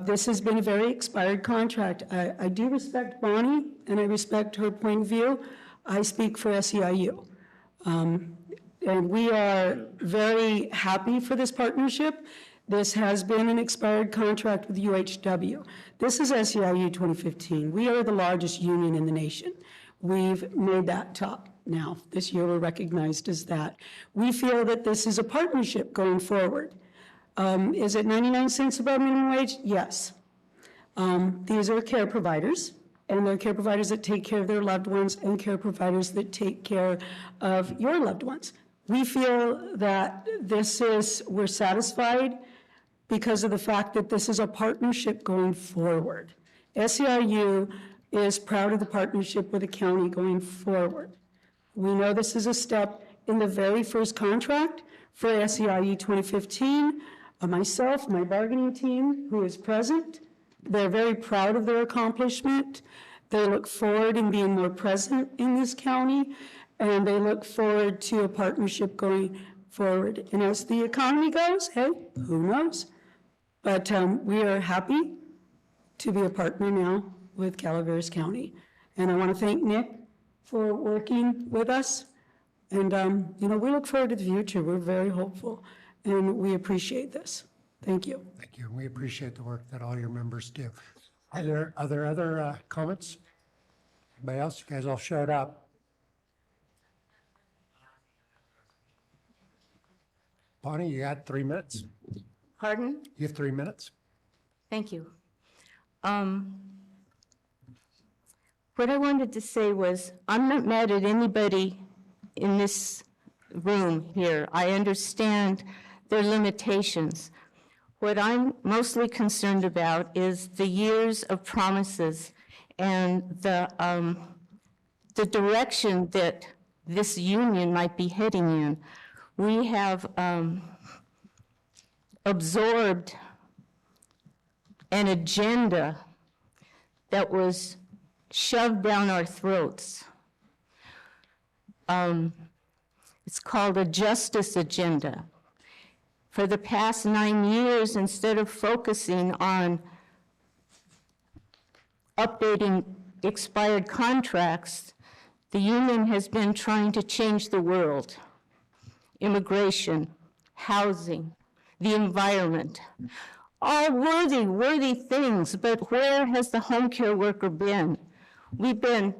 This has been a very expired contract. I do respect Bonnie, and I respect her point of view. I speak for SEIU. And we are very happy for this partnership. This has been an expired contract with UHW. This is SEIU 2015. We are the largest union in the nation. We've made that top now. This year we're recognized as that. We feel that this is a partnership going forward. Is it 99 cents above minimum wage? Yes. These are care providers, and they're care providers that take care of their loved ones and care providers that take care of your loved ones. We feel that we're satisfied because of the fact that this is a partnership going forward. SEIU is proud of the partnership with the county going forward. We know this is a step in the very first contract for SEIU 2015. Myself, my bargaining team, who is present, they're very proud of their accomplishment. They look forward in being more present in this county, and they look forward to a partnership going forward. And as the economy goes, hey, who knows? But we are happy to be a partner now with Calaveras County. And I want to thank Nick for working with us. And, we look forward to the future. We're very hopeful, and we appreciate this. Thank you. Thank you. We appreciate the work that all your members do. Are there other comments? Anybody else? You guys all showed up. Bonnie, you got 3 minutes. Pardon? You have 3 minutes. Thank you. What I wanted to say was, I'm not mad at anybody in this room here. I understand their limitations. What I'm mostly concerned about is the years of promises and the direction that this union might be heading in. We have absorbed an agenda that was shoved down our throats. It's called a justice agenda. For the past 9 years, instead of focusing on updating expired contracts, the union has been trying to change the world. Immigration, housing, the environment, all worthy things, but where has the home care worker been? We've been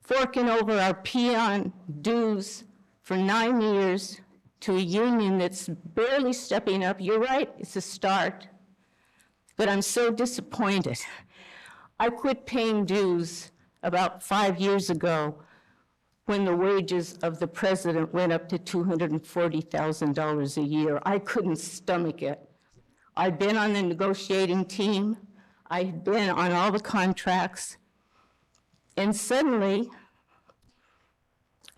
forking over our peon dues for 9 years to a union that's barely stepping up. You're right, it's a start, but I'm so disappointed. I quit paying dues about 5 years ago when the wages of the president went up to $240,000 a year. I couldn't stomach it. I've been on the negotiating team. I've been on all the contracts. And suddenly,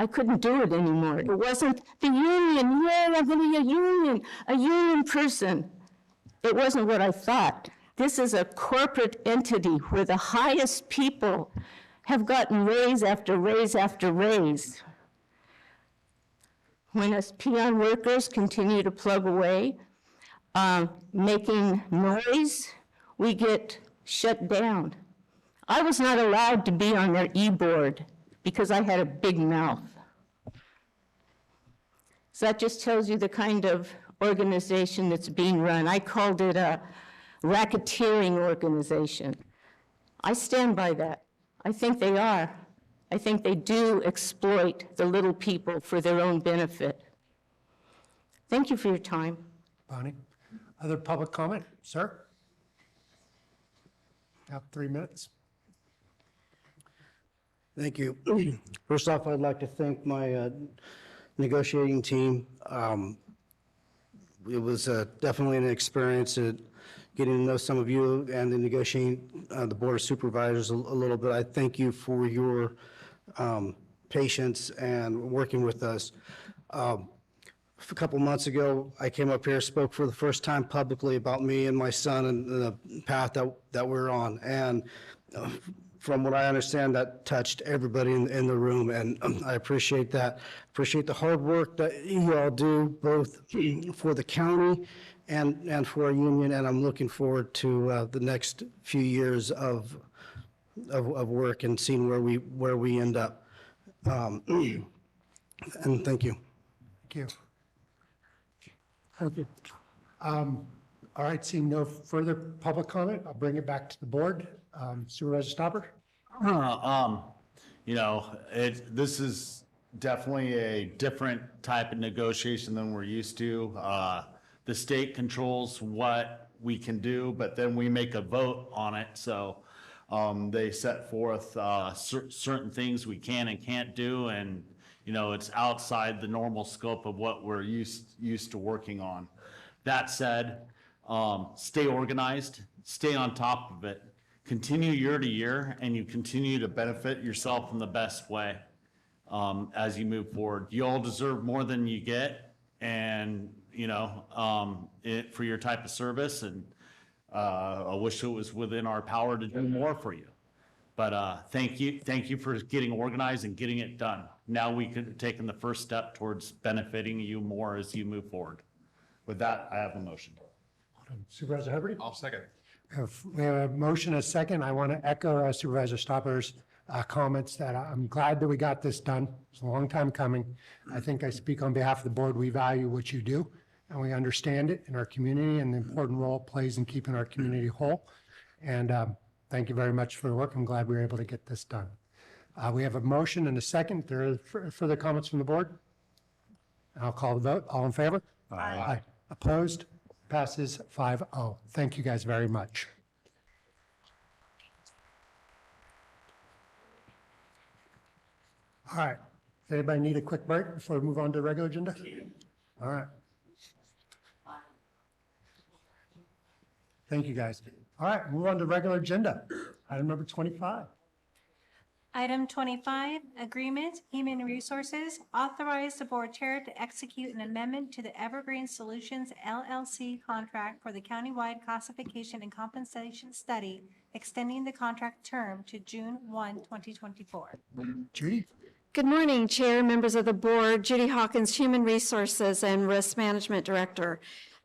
I couldn't do it anymore. It wasn't the union. Yeah, I'm going to be a union person. It wasn't what I thought. This is a corporate entity where the highest people have gotten raise after raise after raise. When us peon workers continue to plug away, making noise, we get shut down. I was not allowed to be on their e-board because I had a big mouth. So that just tells you the kind of organization that's being run. I called it a racketeering organization. I stand by that. I think they are. I think they do exploit the little people for their own benefit. Thank you for your time. Bonnie, other public comment, sir? Have 3 minutes. Thank you. First off, I'd like to thank my negotiating team. It was definitely an experience getting to know some of you and the negotiating, the Board of Supervisors a little bit. I thank you for your patience and working with us. A couple months ago, I came up here, spoke for the first time publicly about me and my son and the path that we're on. And from what I understand, that touched everybody in the room, and I appreciate that. Appreciate the hard work that you all do, both for the county and for our union, and I'm looking forward to the next few years of work and seeing where we end up. And thank you. Thank you. Okay. All right, seeing no further public comment, I'll bring it back to the board. Supervisor Stopper? You know, this is definitely a different type of negotiation than we're used to. The state controls what we can do, but then we make a vote on it. So they set forth certain things we can and can't do, and you know, it's outside the normal scope of what we're used to working on. That said, stay organized, stay on top of it, continue year to year, and you continue to benefit yourself in the best way as you move forward. You all deserve more than you get, and you know, for your type of service, and I wish it was within our power to do more for you. But thank you for getting organized and getting it done. Now we could have taken the first step towards benefiting you more as you move forward. With that, I have a motion. Supervisor Hubbard? I'll second. We have a motion, a second. I want to echo Supervisor Stopper's comments that I'm glad that we got this done. It's a long time coming. I think I speak on behalf of the board. We value what you do, and we understand it in our community and the important role it plays in keeping our community whole. And thank you very much for the work. I'm glad we were able to get this done. We have a motion and a second. There are further comments from the board? I'll call the vote. All in favor? Aye. Opposed? Passes 5-0. Thank you guys very much. All right. Does anybody need a quick break before we move on to the regular agenda? All right. Thank you, guys. All right, move on to regular agenda. Item number 25. Item 25, agreement, Human Resources, authorize the board chair to execute an amendment to the Evergreen Solutions LLC contract for the countywide classification and compensation study, extending the contract term to June 1, 2024. Judy? Good morning, Chair, members of the board. Judy Hawkins, Human Resources and Risk Management Director.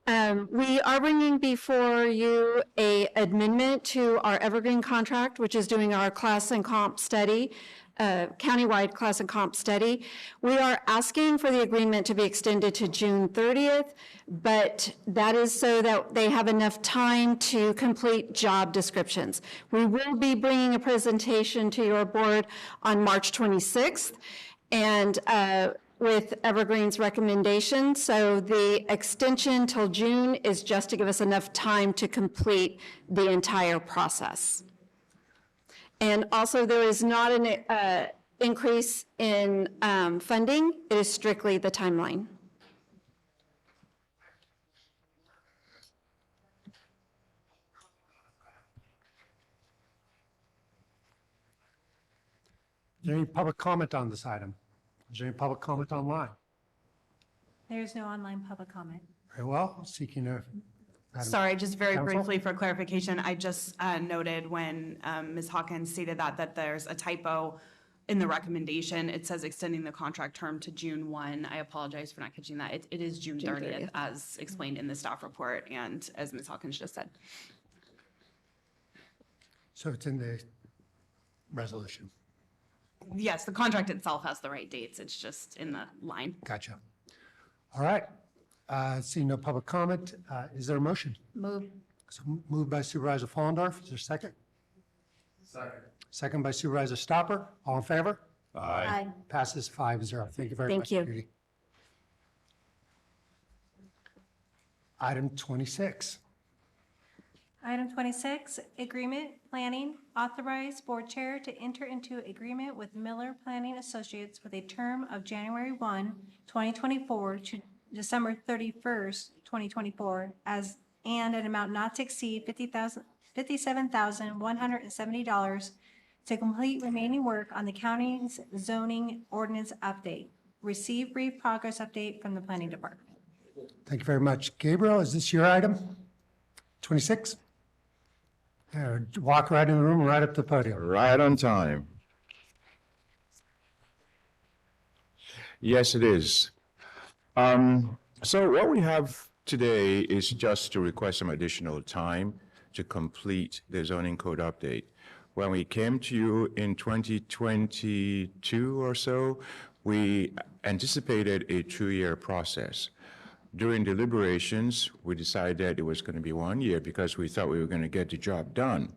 We are bringing before you a amendment to our Evergreen contract, which is doing our class and comp study, countywide class and comp study. We are asking for the agreement to be extended to June 30th, but that is so that they have enough time to complete job descriptions. We will be bringing a presentation to your board on March 26th, and with Evergreen's recommendation. So the extension till June is just to give us enough time to complete the entire process. And also, there is not an increase in funding. It is strictly the timeline. Is there any public comment on this item? Is there any public comment online? There's no online public comment. Very well, seeking a. Madam Sorry, just very Counsel? briefly for clarification, I just noted when Ms. Hawkins stated that there's a typo in the recommendation. It says extending the contract term to June 1. I apologize for not catching that. It is June 30th, as explained in the staff report and as Ms. Hawkins just said. So it's in the resolution. Yes, the contract itself has the right dates. It's just in the line. Gotcha. All right. Seeing no public comment, is there a motion? Move. So moved by Supervisor Follendorf. Is there a second? Second. Second by Supervisor Stopper. All in favor? Aye. Passes 5-0. Thank you very Thank much. you. Judy. Item 26. Item 26, agreement planning, authorize board chair to enter into agreement with Miller Planning Associates with a term of January 1, 2024 to December 31st, 2024, as and an amount not to exceed $57,170 to complete remaining work on the county's zoning ordinance update. Receive brief progress update from the planning department. Thank you very much. Gabriel, is this your item? 26? Walk right in the room, right up to the podium. Right on time. Yes, it is. So what we have today is just to request some additional time to complete the zoning code update. When we came to you in 2022 or so, we anticipated a 2-year process. During deliberations, we decided it was going to be 1 year because we thought we were going to get the job done.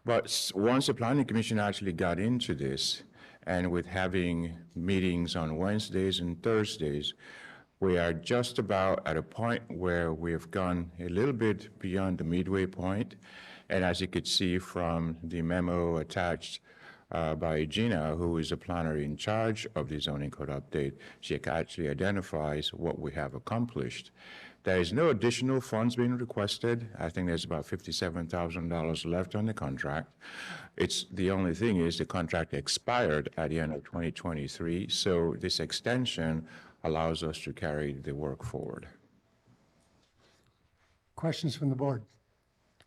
But once the Planning Commission actually got into this, and with having meetings on Wednesdays and Thursdays, we are just about at a point where we've gone a little bit beyond the midway point. And as you could see from the memo attached by Gina, who is the planner in charge of the zoning code update, she actually identifies what we have accomplished. There is no additional funds being requested. I think there's about $57,000 left on the contract. It's the only thing is the contract expired at the end of 2023, so this extension allows us to carry the work forward. Questions from the board?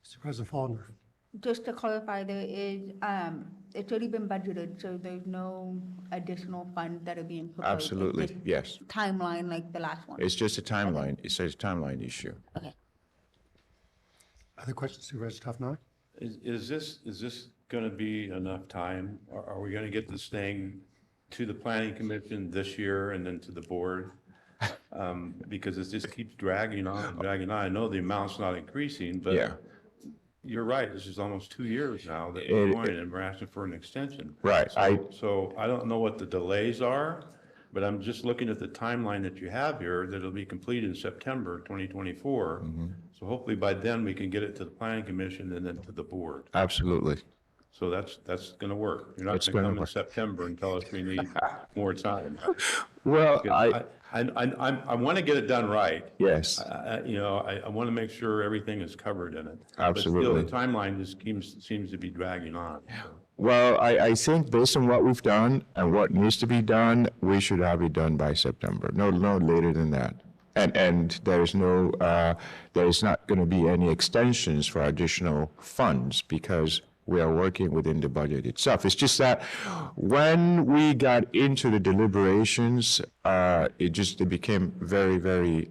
Supervisor Faulkner. Just to clarify, there is, it's already been budgeted, so there's no additional funds that are being proposed. Absolutely, It's just yes. timeline like the last one. It's just a timeline. It's a timeline issue. Okay. Other questions, Supervisor Toughnot? Is this going to be enough time? Are we going to get this thing to the planning commission this year and then to the board? Because it just keeps dragging on and dragging on. I know the amount's not increasing, but Yeah. You're right. This is almost 2 years now that we're going and we're asking for an extension. Right. So I don't know what the delays are, but I'm just looking at the timeline that you have here, that it'll be completed in September 2024. So hopefully by then we can get it to the planning commission and then to the board. Absolutely. So that's going to work. You're not It's going to gonna come in work. September and tell us we need more time. Well, I want to get it done right. Yes. You know, I want to make sure everything is covered in it. Absolutely. But still, the timeline just seems to be dragging on. Well, I think based on what we've done and what needs to be done, we should have it done by September. No later than that. And there is not going to be any extensions for additional funds because we are working within the budget itself. It's just that when we got into the deliberations, it became very, very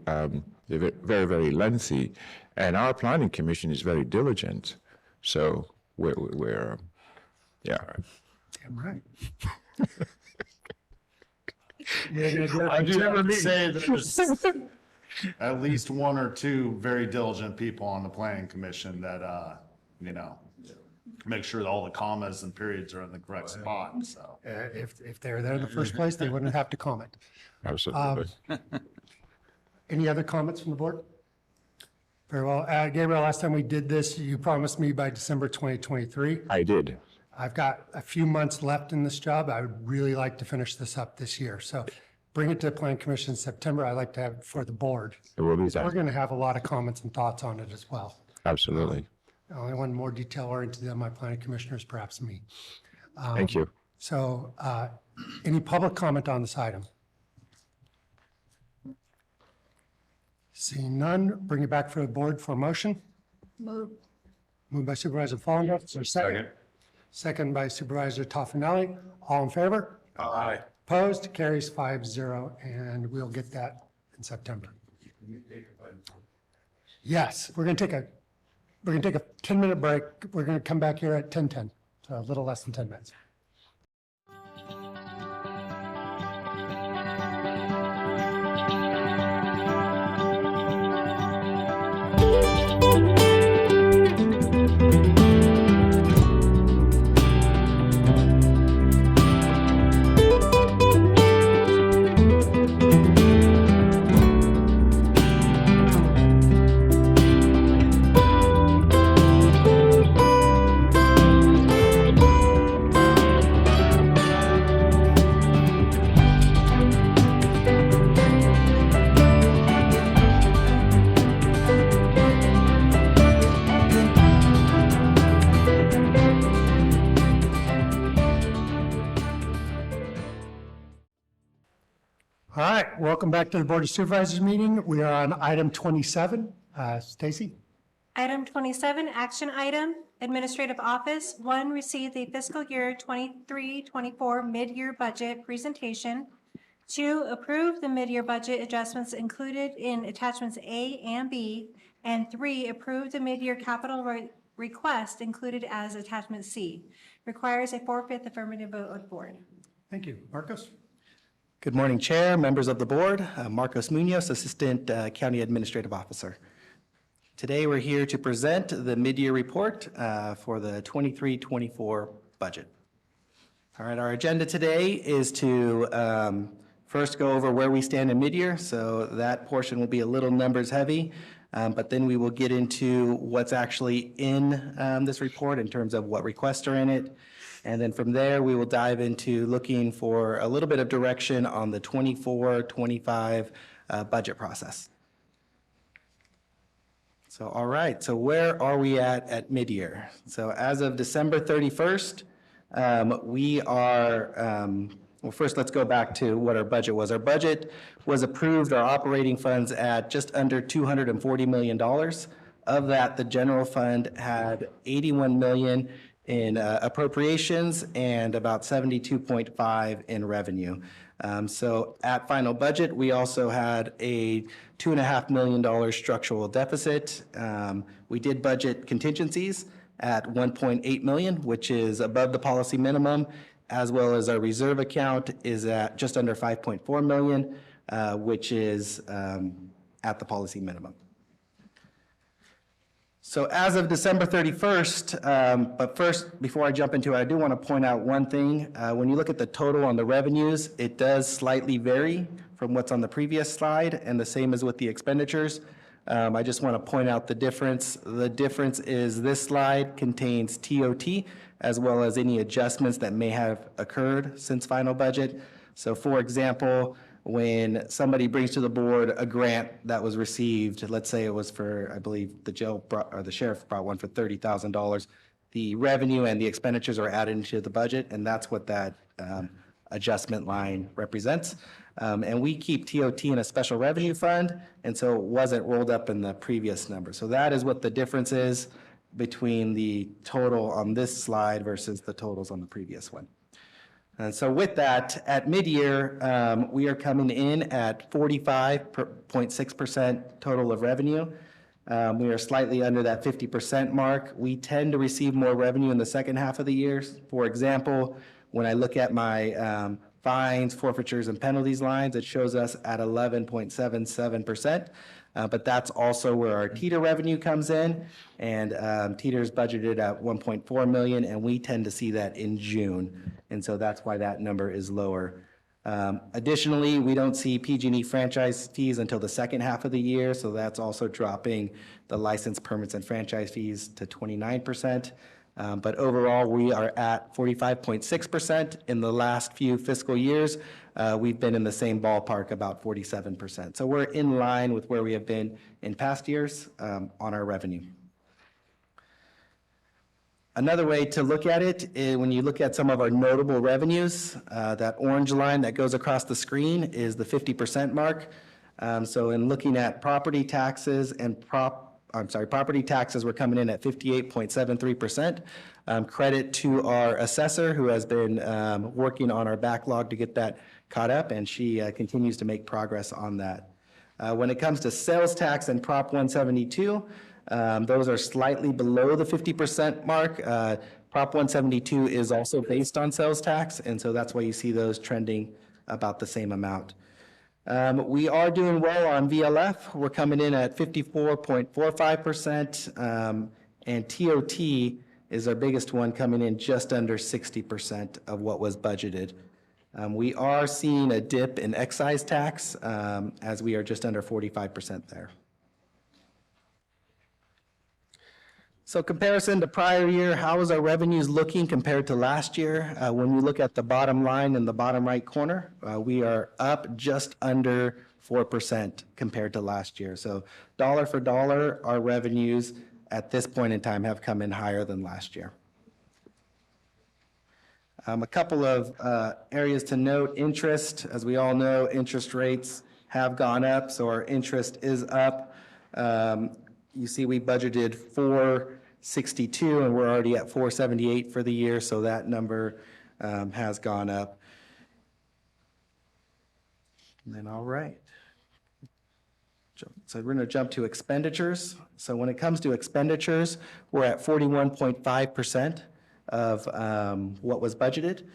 They're very, very lengthy. And our planning commission is very diligent. So we're yeah. Damn right. I do have to say there's at least one or two very diligent people on the planning commission that, make sure that all the commas and periods are in the correct spot, so. If they were there in the first place, they wouldn't have to comment. Absolutely. Any other comments from the board? Very well. Gabriel, last time we did this, you promised me by December 2023. I did. I've got a few months left in this job. I would really like to finish this up this year. So bring it to the Plan Commission in September. I'd like to have it for the board. It will be done. We're going to have a lot of comments and thoughts on it as well. Absolutely. The only one more detail oriented than my planning commissioner is perhaps me. Thank you. So any public comment on this item? Seeing none, bring it back for the board for a motion. Move. Moved by Supervisor Fallenberg. Is there a second? Second by Supervisor Toffenelli. All in favor? Aye. Opposed? Carries 5-0, and we'll get that in September. Yes, we're going to take a 10-minute break. We're going to come back here at 10:10, so a little less than 10 minutes. All right, welcome back to the Board of Supervisors meeting. We are on item 27. Stacy? Item 27, action item, Administrative Office. 1, receive the fiscal year 23-24 mid-year budget presentation. 2, approve the mid-year budget adjustments included in attachments A and B. And 3, approve the mid-year capital request included as attachment C. Requires a 4/5 affirmative vote of the board. Thank you. Marcos? Good morning, Chair, members of the board. Marcos Munoz, Assistant County Administrative Officer. Today, we're here to present the mid-year report for the 23-24 budget. All right, our agenda today is to first go over where we stand in mid-year. So that portion will be a little numbers heavy, but then we will get into what's actually in this report in terms of what requests are in it. And then from there, we will dive into looking for a little bit of direction on the 24-25 budget process. So, all right, so where are we at mid-year? So as of December 31st, we are, well, first let's go back to what our budget was. Our budget was approved, our operating funds at just under $240 million. Of that, the general fund had $81 million in appropriations and about 72.5 in revenue. So at final budget, we also had a $2.5 million structural deficit. We did budget contingencies at $1.8 million, which is above the policy minimum, as well as our reserve account is at just under $5.4 million, which is at the policy minimum. So as of December 31st, but first, before I jump into it, I do want to point out one thing. When you look at the total on the revenues, it does slightly vary from what's on the previous slide, and the same as with the expenditures. I just want to point out the difference. The difference is this slide contains TOT, as well as any adjustments that may have occurred since final budget. So for example, when somebody brings to the board a grant that was received, let's say it was for, I believe the sheriff brought one for $30,000, the revenue and the expenditures are added into the budget, and that's what that adjustment line represents. And we keep TOT in a special revenue fund, and so it wasn't rolled up in the previous number. So that is what the difference is between the total on this slide versus the totals on the previous one. And so with that, at mid-year, we are coming in at 45.6% total of revenue. We are slightly under that 50% mark. We tend to receive more revenue in the second half of the year. For example, when I look at my fines, forfeitures, and penalties lines, it shows us at 11.77%. But that's also where our TETR revenue comes in, and TETR is budgeted at 1.4 million, and we tend to see that in June, and so that's why that number is lower. Additionally, we don't see PG&E franchise fees until the second half of the year, so that's also dropping the license permits and franchise fees to 29%. But overall, we are at 45.6%. In the last few fiscal years, we've been in the same ballpark, about 47%. So we're in line with where we have been in past years on our revenue. Another way to look at it is when you look at some of our notable revenues, that orange line that goes across the screen is the 50% mark. So in looking at property taxes and property taxes were coming in at 58.73%. Credit to our assessor who has been working on our backlog to get that caught up, and she continues to make progress on that. When it comes to sales tax and Prop 172, those are slightly below the 50% mark. Prop 172 is also based on sales tax, and so that's why you see those trending about the same amount. We are doing well on VLF. We're coming in at 54.45%, and TOT is our biggest one, coming in just under 60% of what was budgeted. We are seeing a dip in excise tax as we are just under 45% there. So comparison to prior year, how is our revenues looking compared to last year? When we look at the bottom line in the bottom right corner, we are up just under 4% compared to last year. So dollar for dollar, our revenues at this point in time have come in higher than last year. A couple of areas to note. Interest, as we all know, interest rates have gone up, so our interest is up. You see we budgeted $462 and we're already at $478 for the year, so that number has gone up. And then, all right. So we're going to jump to expenditures. So when it comes to expenditures, we're at 41.5% of what was budgeted.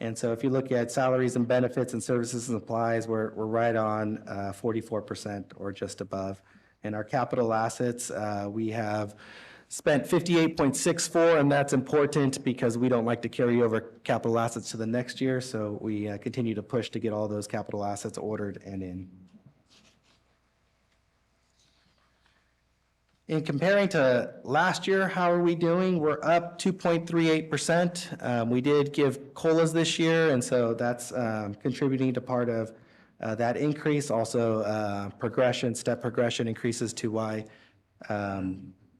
And so if you look at salaries and benefits and services and supplies, we're right on 44% or just above. And our capital assets, we have spent 58.64, and that's important because we don't like to carry over capital assets to the next year. So we continue to push to get all those capital assets ordered and in. In comparing to last year, how are we doing? We're up 2.38%. We did give COLAs this year, and so that's contributing to part of that increase. Also, step progression increases to why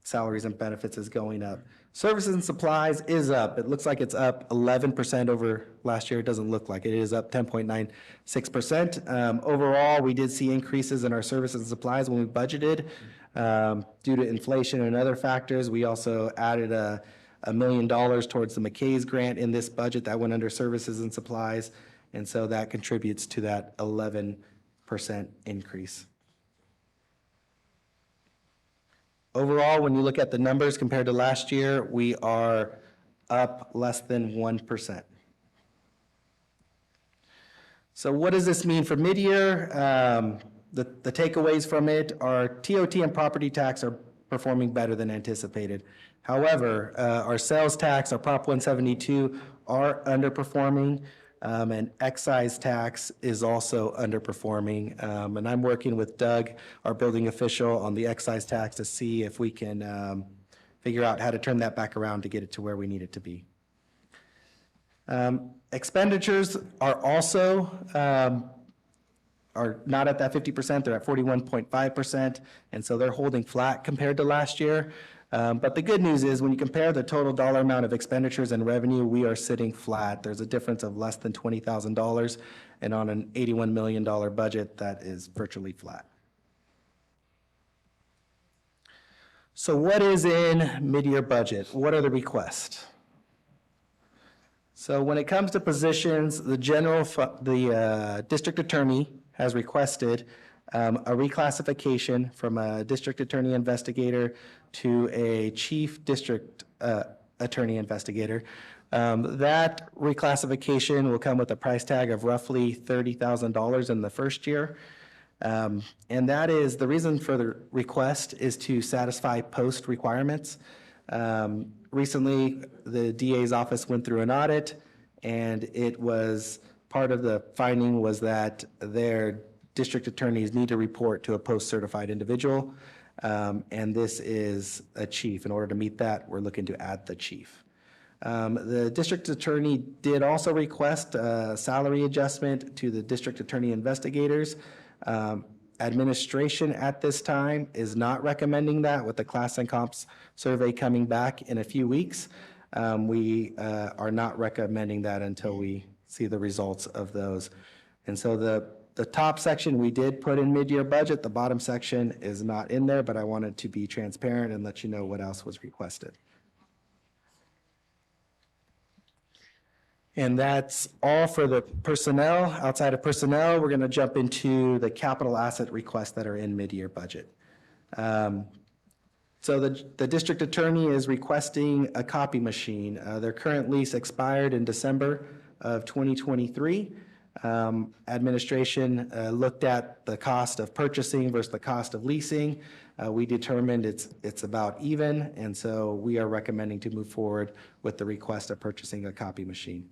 salaries and benefits is going up. Services and supplies is up. It looks like it's up 11% over last year. It doesn't look like it. It is up 10.96%. Overall, we did see increases in our services and supplies when we budgeted. Due to inflation and other factors, we also added $1 million towards the McKay's grant in this budget that went under services and supplies, and so that contributes to that 11% increase. Overall, when you look at the numbers compared to last year, we are up less than 1%. So what does this mean for mid-year? The takeaways from it are TOT and property tax are performing better than anticipated. However, our sales tax, our Prop 172 are underperforming, and excise tax is also underperforming. And I'm working with Doug, our building official, on the excise tax to see if we can figure out how to turn that back around to get it to where we need it to be. Expenditures are also are not at that 50%, they're at 41.5%, and so they're holding flat compared to last year. But the good news is when you compare the total dollar amount of expenditures and revenue, we are sitting flat. There's a difference of less than $20,000, and on an $81 million budget, that is virtually flat. So what is in mid-year budget? What are the requests? So when it comes to positions, the district attorney has requested a reclassification from a district attorney investigator to a chief district attorney investigator. That reclassification will come with a price tag of roughly $30,000 in the first year. And that is, the reason for the request is to satisfy post requirements. Recently, the DA's office went through an audit, and it was, part of the finding was that their district attorneys need to report to a post-certified individual, and this is a chief. In order to meet that, we're looking to add the chief. The district attorney did also request a salary adjustment to the district attorney investigators. Administration at this time is not recommending that, with the class and comps survey coming back in a few weeks. We are not recommending that until we see the results of those. And so the top section we did put in mid-year budget, the bottom section is not in there, but I wanted to be transparent and let you know what else was requested. And that's all for the personnel. Outside of personnel, we're going to jump into the capital asset requests that are in mid-year budget. So the district attorney is requesting a copy machine. Their current lease expired in December of 2023. Administration looked at the cost of purchasing versus the cost of leasing. We determined it's about even, and so we are recommending to move forward with the request of purchasing a copy machine.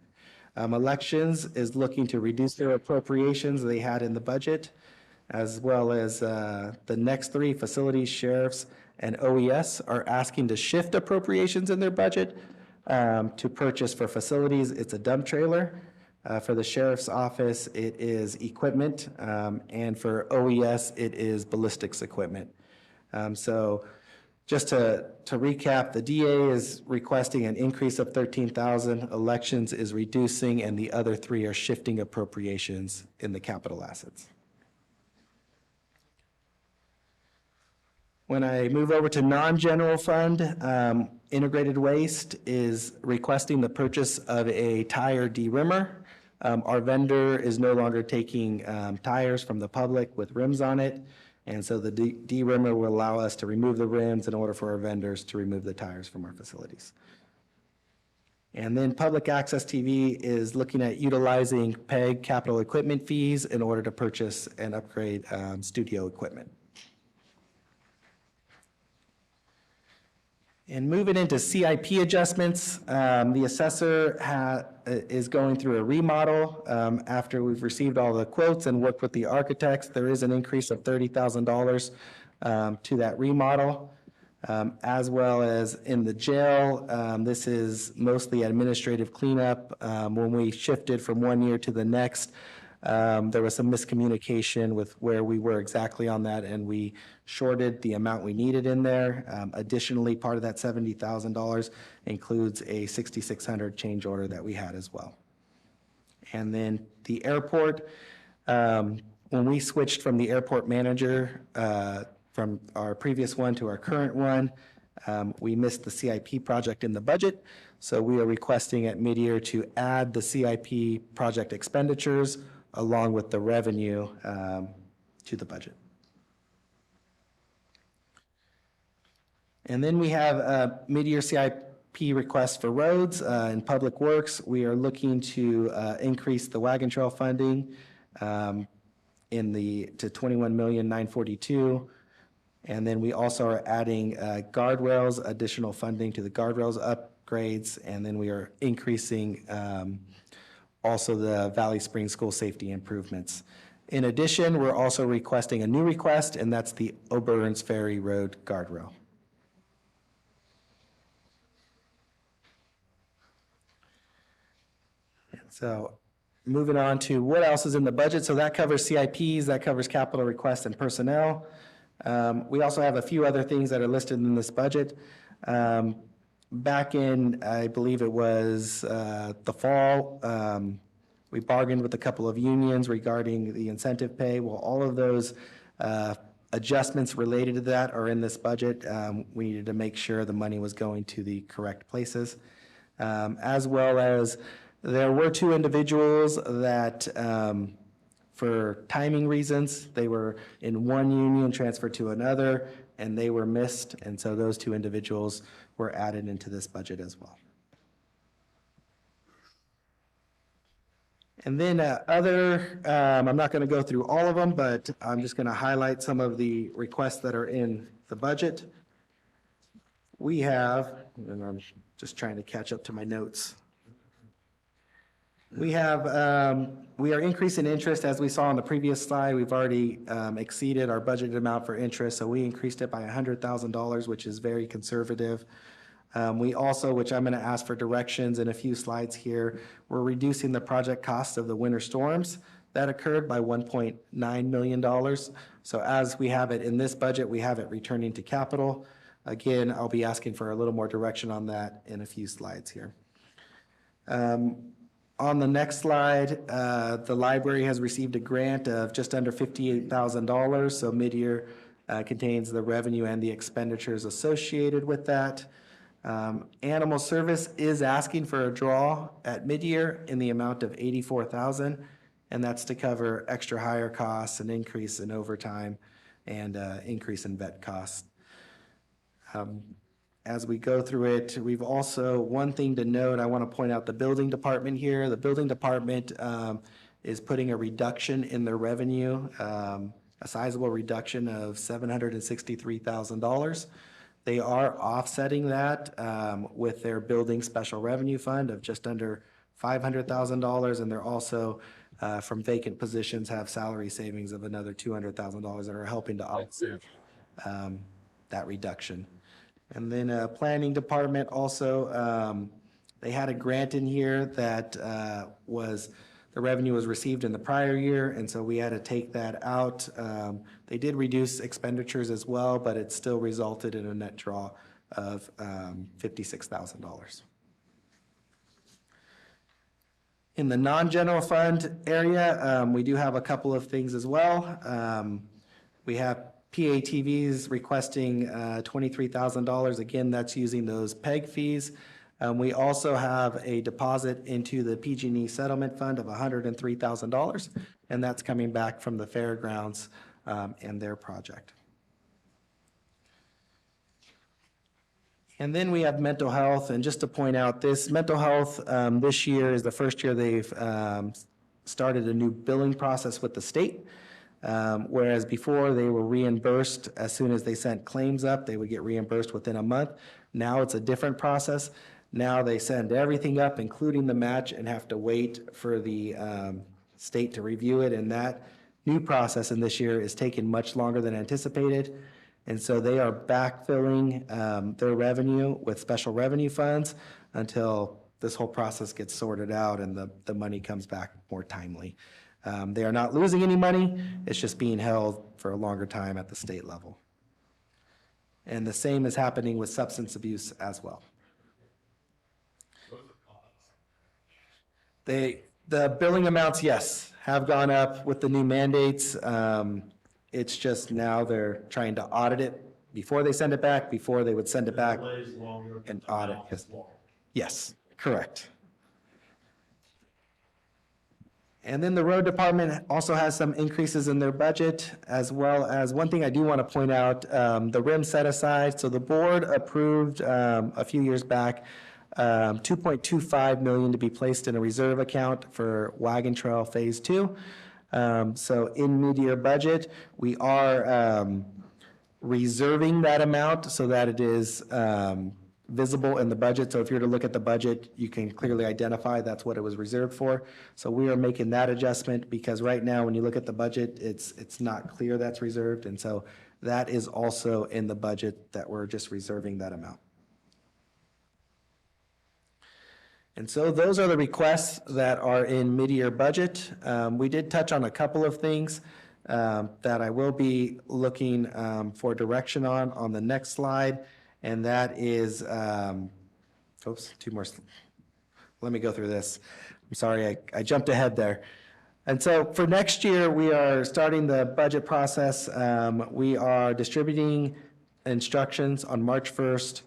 Elections is looking to reduce their appropriations they had in the budget, as well as the next three, facilities, sheriffs, and OES, are asking to shift appropriations in their budget to purchase. For facilities, it's a dump trailer. For the sheriff's office, it is equipment, and for OES, it is ballistics equipment. So just to recap, the DA is requesting an increase of $13,000, elections is reducing, and the other three are shifting appropriations in the capital assets. When I move over to non-general fund, integrated waste is requesting the purchase of a tire derimmer. Our vendor is no longer taking tires from the public with rims on it, and so the derimmer will allow us to remove the rims in order for our vendors to remove the tires from our facilities. And then public access TV is looking at utilizing PEG capital equipment fees in order to purchase and upgrade studio equipment. And moving into CIP adjustments, the assessor is going through a remodel. After we've received all the quotes and worked with the architects, there is an increase of $30,000 to that remodel. As well as in the jail, this is mostly administrative cleanup. When we shifted from one year to the next, there was some miscommunication with where we were exactly on that, and we shorted the amount we needed in there. Additionally, part of that $70,000 includes a $6,600 change order that we had as well. And then the airport, when we switched from the airport manager, from our previous one to our current one, we missed the CIP project in the budget. So we are requesting at mid-year to add the CIP project expenditures along with the revenue to the budget. And then we have a mid-year CIP request for roads and public works. We are looking to increase the wagon trail funding to $21,942,000. And then we also are adding guardrails, additional funding to the guardrails upgrades, and then we are increasing also the Valley Springs school safety improvements. In addition, we're also requesting a new request, and that's the Oberns Ferry Road guardrail. So moving on to what else is in the budget. So that covers CIPs, that covers capital requests and personnel. We also have a few other things that are listed in this budget. Back in, I believe it was the fall, we bargained with a couple of unions regarding the incentive pay. Well, all of those adjustments related to that are in this budget. We needed to make sure the money was going to the correct places, as well as There were two individuals that, for timing reasons, they were in one union, transferred to another, and they were missed, and so those two individuals were added into this budget as well. And then I'm not going to go through all of them, but I'm just going to highlight some of the requests that are in the budget. We have, and I'm just trying to catch up to my notes. We are increasing interest, as we saw on the previous slide. We've already exceeded our budgeted amount for interest, so we increased it by $100,000, which is very conservative. We also, which I'm going to ask for directions in a few slides here, we're reducing the project cost of the winter storms that occurred by $1.9 million. So as we have it in this budget, we have it returning to capital. Again, I'll be asking for a little more direction on that in a few slides here. On the next slide, the library has received a grant of just under $58,000. So mid-year contains the revenue and the expenditures associated with that. Animal Service is asking for a draw at mid-year in the amount of $84,000, and that's to cover extra hire costs, an increase in overtime, and increase in vet costs. As we go through it, we've also, one thing to note, I want to point out the building department here. The building department is putting a reduction in their revenue, a sizable reduction of $763,000. They are offsetting that with their building special revenue fund of just under $500,000, and they're also, from vacant positions, have salary savings of another $200,000 that are helping to offset that reduction. And then planning department also, they had a grant in here that the revenue was received in the prior year, and so we had to take that out. They did reduce expenditures as well, but it still resulted in a net draw of $56,000. In the non-general fund area, we do have a couple of things as well. We have PATVs requesting $23,000. Again, that's using those PEG fees. We also have a deposit into the PG&E settlement fund of $103,000, and that's coming back from the fairgrounds and their project. And then we have mental health, and just to point out, this mental health this year is the first year they've started a new billing process with the state. Whereas before they were reimbursed as soon as they sent claims up, they would get reimbursed within a month. Now it's a different process. Now they send everything up, including the match, and have to wait for the state to review it. And that new process in this year is taking much longer than anticipated. And so they are backfilling their revenue with special revenue funds until this whole process gets sorted out and the money comes back more timely. They are not losing any money, it's just being held for a longer time at the state level. And the same is happening with substance abuse as well. The billing amounts, yes, have gone up with the new mandates. It's just now they're trying to audit it before they send it back, before they would send it back and audit. Yes, correct. And then the road department also has some increases in their budget, as well as one thing I do want to point out, the rim set aside. So the board approved a few years back, $2.25 million to be placed in a reserve account for Wagon Trail Phase 2. So in mid-year budget, we are reserving that amount so that it is visible in the budget. So if you're to look at the budget, you can clearly identify that's what it was reserved for. So we are making that adjustment because right now when you look at the budget, it's not clear that's reserved. And so that is also in the budget that we're just reserving that amount. And so those are the requests that are in mid-year budget. We did touch on a couple of things that I will be looking for direction on the next slide. And that is, oops, two more. Let me go through this. I'm sorry, I jumped ahead there. And so for next year, we are starting the budget process. We are distributing instructions on March 1st,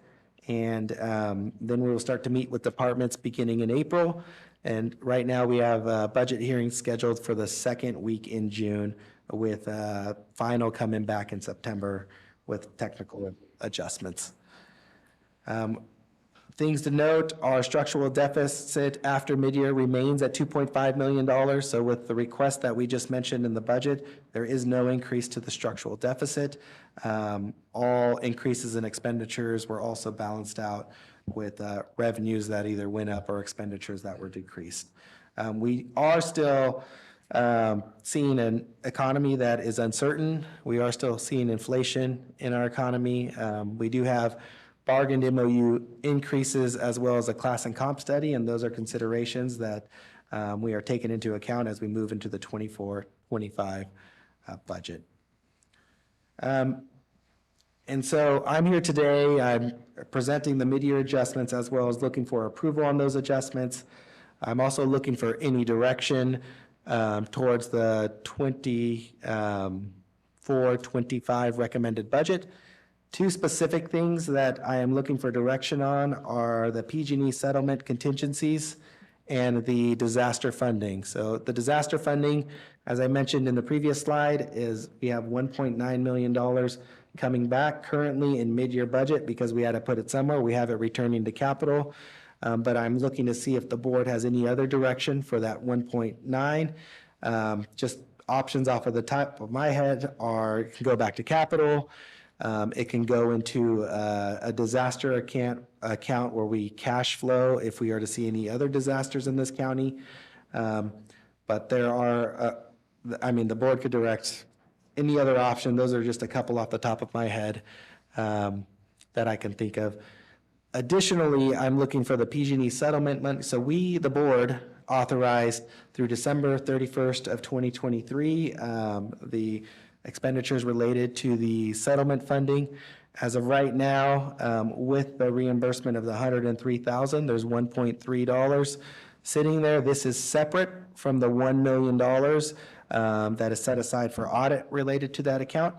and then we will start to meet with departments beginning in April. And right now, we have budget hearings scheduled for the second week in June, with final coming back in September with technical adjustments. Things to note, our structural deficit after midyear remains at $2.5 million. So with the request that we just mentioned in the budget, there is no increase to the structural deficit. All increases in expenditures were also balanced out with revenues that either went up or expenditures that were decreased. We are still seeing an economy that is uncertain. We are still seeing inflation in our economy. We do have bargained MOU increases as well as a class and comp study, and those are considerations that we are taking into account as we move into the 24-25 budget. And so I'm here today, I'm presenting the mid-year adjustments as well as looking for approval on those adjustments. I'm also looking for any direction towards the 24-25 recommended budget. Two specific things that I am looking for direction on are the PG&E settlement contingencies and the disaster funding. So the disaster funding, as I mentioned in the previous slide, is we have $1.9 million coming back currently in mid-year budget because we had to put it somewhere. We have it returning to capital. But I'm looking to see if the board has any other direction for that 1.9. Just options off of the top of my head are it can go back to capital. It can go into a disaster account where we cash flow if we are to see any other disasters in this county. But there are, the board could direct any other option. Those are just a couple off the top of my head that I can think of. Additionally, I'm looking for the PG&E settlement money. So we, the board, authorized through December 31st of 2023, the expenditures related to the settlement funding. As of right now, with the reimbursement of the $103,000, there's $1.3 sitting there. This is separate from the $1 million that is set aside for audit related to that account.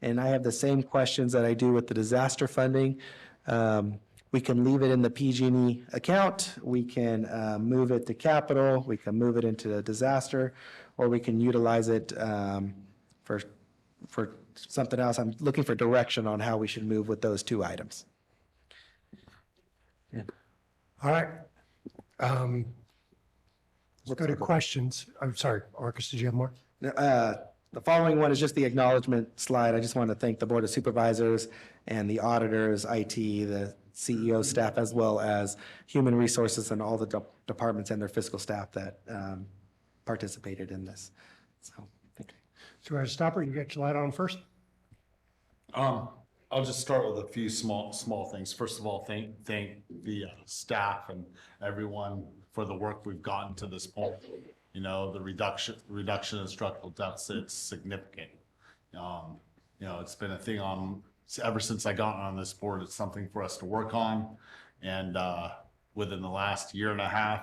And I have the same questions that I do with the disaster funding. We can leave it in the PG&E account, we can move it to capital, we can move it into a disaster, or we can utilize it for something else. I'm looking for direction on how we should move with those two items. Yeah. All right. Let's go to questions. I'm sorry, Marcus, did you have more? The following one is just the acknowledgement slide. I just want to thank the Board of Supervisors and the auditors, IT, the CEO staff, as well as Human Resources and all the departments and their fiscal staff that participated in this. So, thank you. Supervisor Stopper, you get your light on first? I'll just start with a few small things. First of all, thank the staff and everyone for the work we've gotten to this point. You know, the reduction in structural deficit's significant. It's been a thing ever since I got on this board. It's something for us to work on, and within the last year and a half,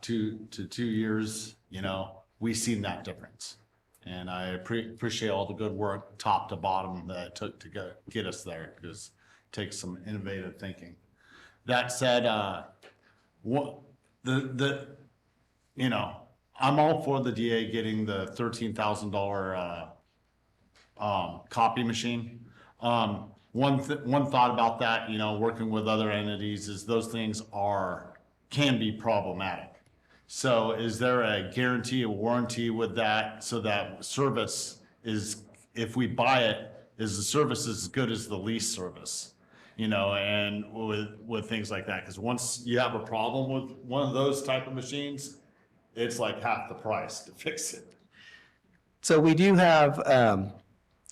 2 years, we've seen that difference. And I appreciate all the good work, top to bottom, that it took to get us there, because it takes some innovative thinking. That said, I'm all for the DA getting the $13,000 copy machine. One thought about that, working with other entities, is those things can be problematic. So is there a guarantee, a warranty with that, so that service is, if we buy it, is the service as good as the lease service? And with things like that, because once you have a problem with one of those type of machines, it's like half the price to fix it. So we do have,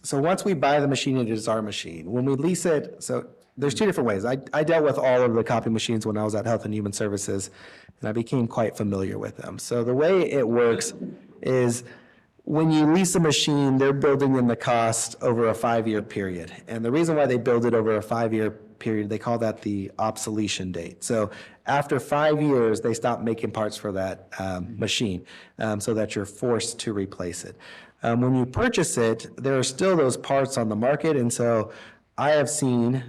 so once we buy the machine, it is our machine. When we lease it, so there's two different ways. I dealt with all of the copy machines when I was at Health and Human Services, and I became quite familiar with them. So the way it works is when you lease a machine, they're building in the cost over a 5-year period. And the reason why they build it over a 5-year period, they call that the obsolescence date. So after 5 years, they stop making parts for that machine, so that you're forced to replace it. When you purchase it, there are still those parts on the market, and so I have seen,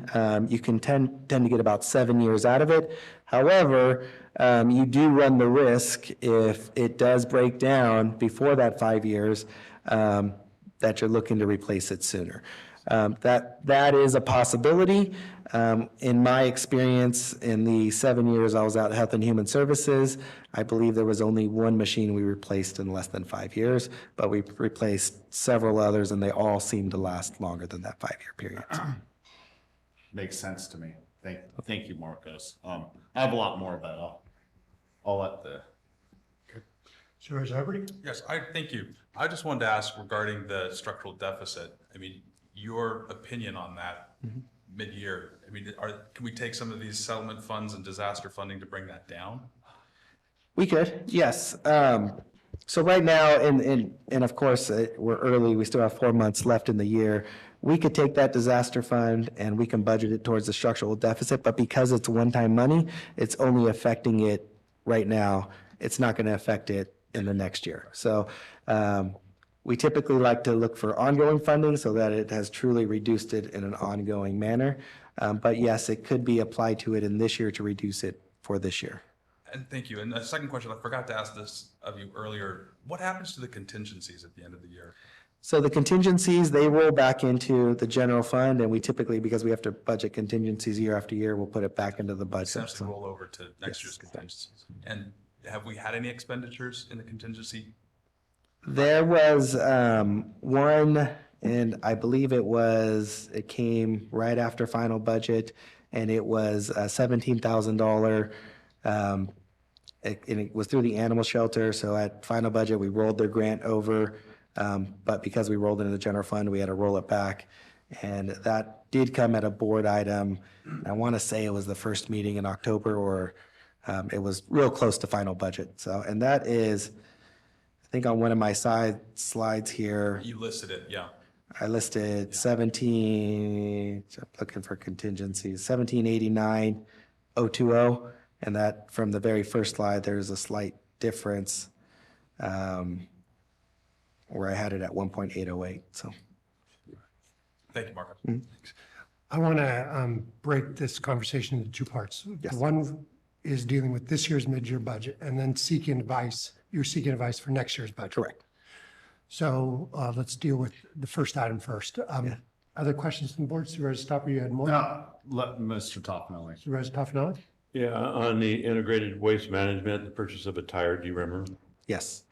you can tend to get about 7 years out of it. However, you do run the risk if it does break down before that 5 years, that you're looking to replace it sooner. That is a possibility. In my experience, in the 7 years I was out at Health and Human Services, I believe there was only one machine we replaced in less than 5 years, but we replaced several others, and they all seemed to last longer than that 5-year period. Makes sense to me. Thank you, Marcos. I have a lot more, but I'll let the. Supervisor Hubbard? Yes, thank you. I just wanted to ask regarding the structural deficit. I mean, your opinion on that mid-year. I mean, can we take some of these settlement funds and disaster funding to bring that down? We could, yes. So right now, and of course, we're early, we still have 4 months left in the year. We could take that disaster fund and we can budget it towards the structural deficit, but because it's one-time money, it's only affecting it right now. It's not going to affect it in the next year. So we typically like to look for ongoing funding so that it has truly reduced it in an ongoing manner. But yes, it could be applied to it in this year to reduce it for this year. And thank you. And a second question, I forgot to ask this of you earlier. What happens to the contingencies at the end of the year? So the contingencies, they roll back into the general fund, and we typically, because we have to budget contingencies year after year, we'll put it back into the budget. Essentially roll over to next year's contingencies. And have we had any expenditures in the contingency? There was one, and I believe it came right after final budget, and it was a $17,000. And it was through the animal shelter. So at final budget, we rolled their grant over. But because we rolled it into the general fund, we had to roll it back. And that did come at a board item. I want to say it was the first meeting in October, or it was real close to final budget. So, and that is, I think on one of my slides here. You listed it, yeah. I listed 17, looking for contingencies, 1789,020. And that, from the very first slide, there's a slight difference where I had it at 1.808, so. Thank you, Marcus. I want to break this conversation into two parts. Yes. One is dealing with this year's mid-year budget, and then seeking advice. You're seeking advice for next year's budget. Correct. So let's deal with the first item first. Other questions from the board? Supervisor Stopper, you had more? No, let Mr. Toffenelli. Supervisor Toffenelli? Yeah, on the integrated waste management, the purchase of a tire, do you remember? Yes.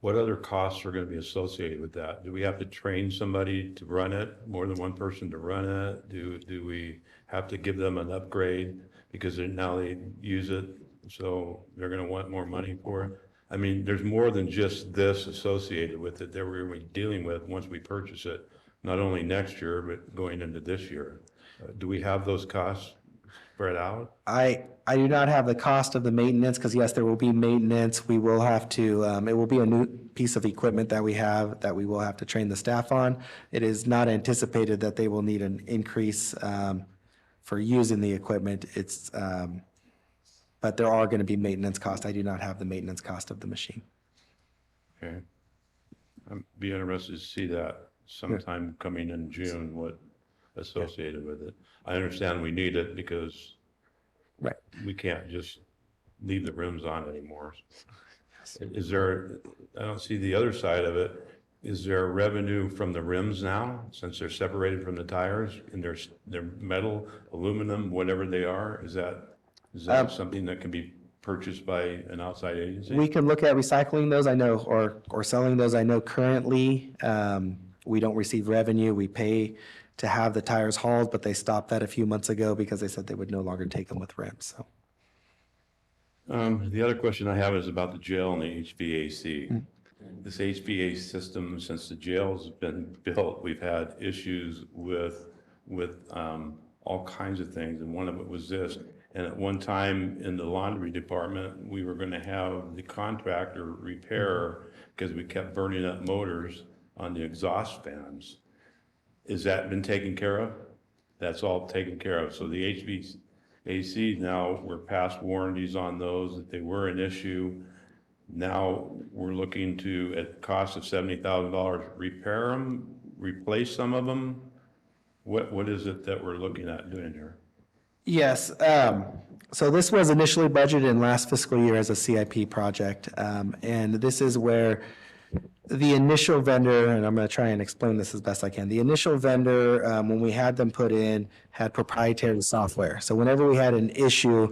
What other costs are going to be associated with that? Do we have to train somebody to run it, more than one person to run it? Do we have to give them an upgrade because now they use it, so they're going to want more money for it? I mean, there's more than just this associated with it that we're going to be dealing with once we purchase it, not only next year, but going into this year. Do we have those costs spread out? I do not have the cost of the maintenance, because yes, there will be maintenance. We will have to, it will be a new piece of equipment that we have that we will have to train the staff on. It is not anticipated that they will need an increase for using the equipment. But there are going to be maintenance costs. I do not have the maintenance cost of the machine. Okay. I'd be interested to see that sometime coming in June, what associated with it. I understand we need it because we can't just leave the rims on anymore. Is there, I don't see the other side of it. Is there revenue from the rims now, since they're separated from the tires and they're metal, aluminum, whatever they are? Is that something that can be purchased by an outside agency? We can look at recycling those, I know, or selling those. I know currently we don't receive revenue. We pay to have the tires hauled, but they stopped that a few months ago because they said they would no longer take them with rims. So. The other question I have is about the jail and the HVAC. This HVAC system, since the jail's been built, we've had issues with all kinds of things, and one of it was this. And at one time in the laundry department, we were going to have the contractor repair because we kept burning up motors on the exhaust fans. Is that been taken care of? That's all taken care of. So the HVAC now, we're past warranties on those, that they were an issue. Now we're looking to, at cost of $70,000, repair them, replace some of them. What is it that we're looking at doing here? Yes, so this was initially budgeted in last fiscal year as a CIP project. And this is where the initial vendor, and I'm going to try and explain this as best I can. The initial vendor, when we had them put in, had proprietary software. So whenever we had an issue,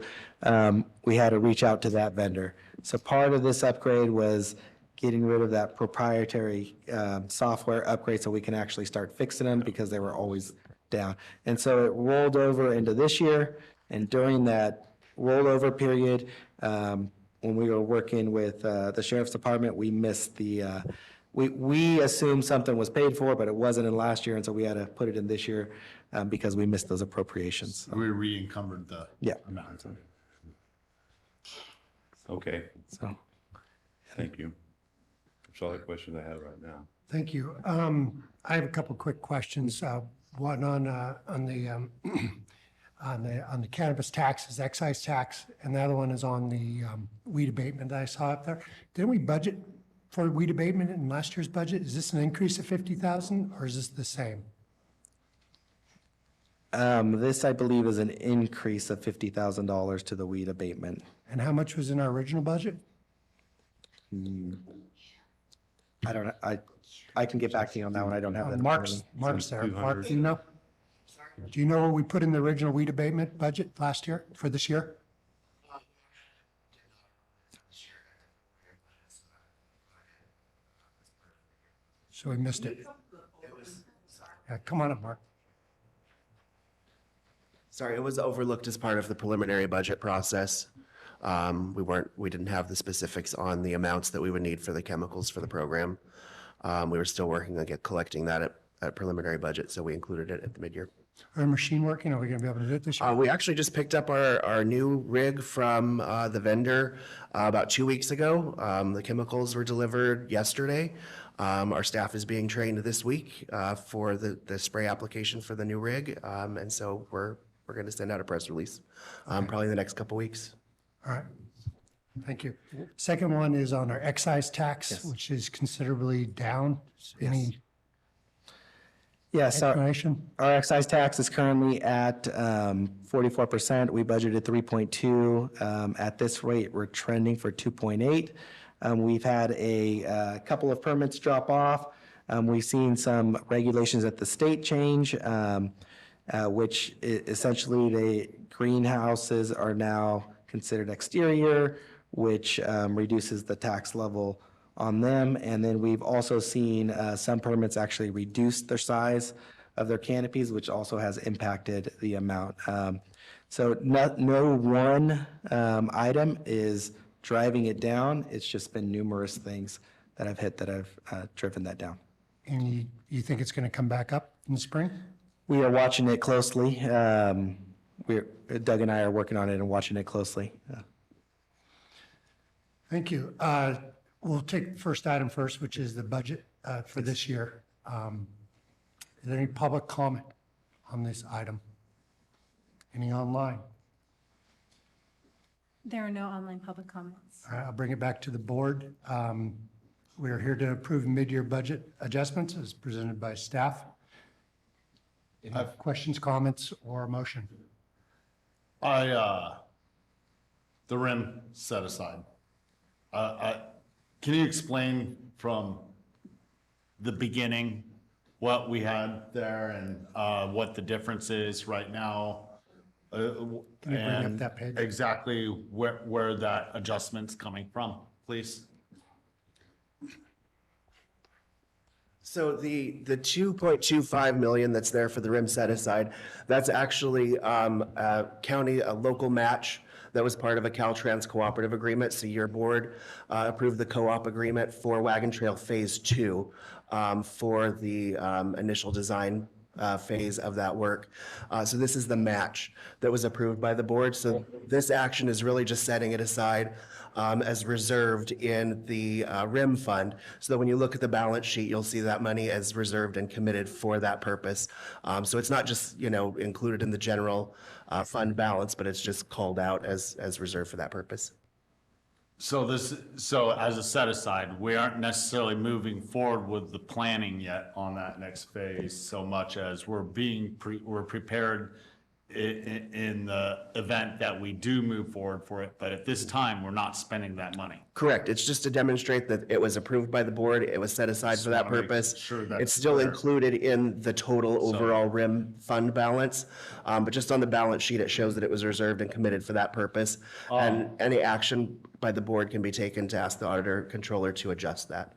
we had to reach out to that vendor. So part of this upgrade was getting rid of that proprietary software upgrade so we can actually start fixing them because they were always down. And so it rolled over into this year, and during that rollover period, when we were working with the sheriff's department, we missed the, we assumed something was paid for, but it wasn't in last year, and so we had to put it in this year because we missed those appropriations. We re-encumbered the amount. Okay, So, thank you. That's all the questions I have right now. Thank you. I have a couple quick questions. One on the on the cannabis taxes, excise tax, and the other one is on the weed abatement that I saw up there. Didn't we budget for weed abatement in last year's budget? Is this an increase of 50,000 or is this the same? this, I believe, is an increase of $50,000 to the weed abatement. And how much was in our original budget? I don't know, I can get back to you on that one, I don't have that. Mark's there. Mark, do you know? Do you know what we put in the original weed abatement budget last year, for this year? So we missed it. Yeah, come on up, Mark. Sorry, it was overlooked as part of the preliminary budget process. We didn't have the specifics on the amounts that we would need for the chemicals for the program. We were still working on collecting that at preliminary budget, so we included it at the mid-year. Our machine working? Are we gonna be able to do it this year? We actually just picked up our new rig from the vendor about 2 weeks ago. The chemicals were delivered yesterday. Our staff is being trained this week for the spray application for the new rig. And so we're going to send out a press release probably in the next couple weeks. All right. Thank you. Second one is on our excise tax, which is considerably down. Any Yes, explanation? our excise tax is currently at 44%. We budgeted 3.2. At this rate, we're trending for 2.8. We've had a couple of permits drop off. We've seen some regulations at the state change, which essentially the greenhouses are now considered exterior, which reduces the tax level on them. And then we've also seen some permits actually reduce their size of their canopies, which also has impacted the amount. So no one item is driving it down. It's just been numerous things that I've hit that have driven that down. And you think it's gonna come back up in the spring? We are watching it closely. Doug and I are working on it and watching it closely. Thank you. We'll take the first item first, which is the budget for this year. Is there any public comment on this item? Any online? There are no online public comments. All right, I'll bring it back to the board. We are here to approve mid-year budget adjustments as presented by staff. Any questions, comments, or motion? The rim set aside. Can you explain from the beginning what we had there and what the difference is right now? Can you bring up that page? Exactly where that adjustment's coming from, please? So the 2.25 million that's there for the rim set aside, that's actually a local match that was part of a Caltrans cooperative agreement. So your board approved the co-op agreement for Wagon Trail Phase 2 for the initial design phase of that work. So this is the match that was approved by the board. So this action is really just setting it aside as reserved in the RIM fund, so that when you look at the balance sheet, you'll see that money as reserved and committed for that purpose. So it's not just, included in the general fund balance, but it's just called out as reserved for that purpose. So so as a set aside, we aren't necessarily moving forward with the planning yet on that next phase so much as we're prepared in the event that we do move forward for it. But at this time, we're not spending that money. Correct. It's just to demonstrate that it was approved by the board. It was set aside for that wanna make purpose. sure that's It's still clear. included in the total overall RIM fund balance. But just on the balance sheet, it shows that it was reserved and committed for that purpose. And any action by the board can be taken to ask the auditor controller to adjust that.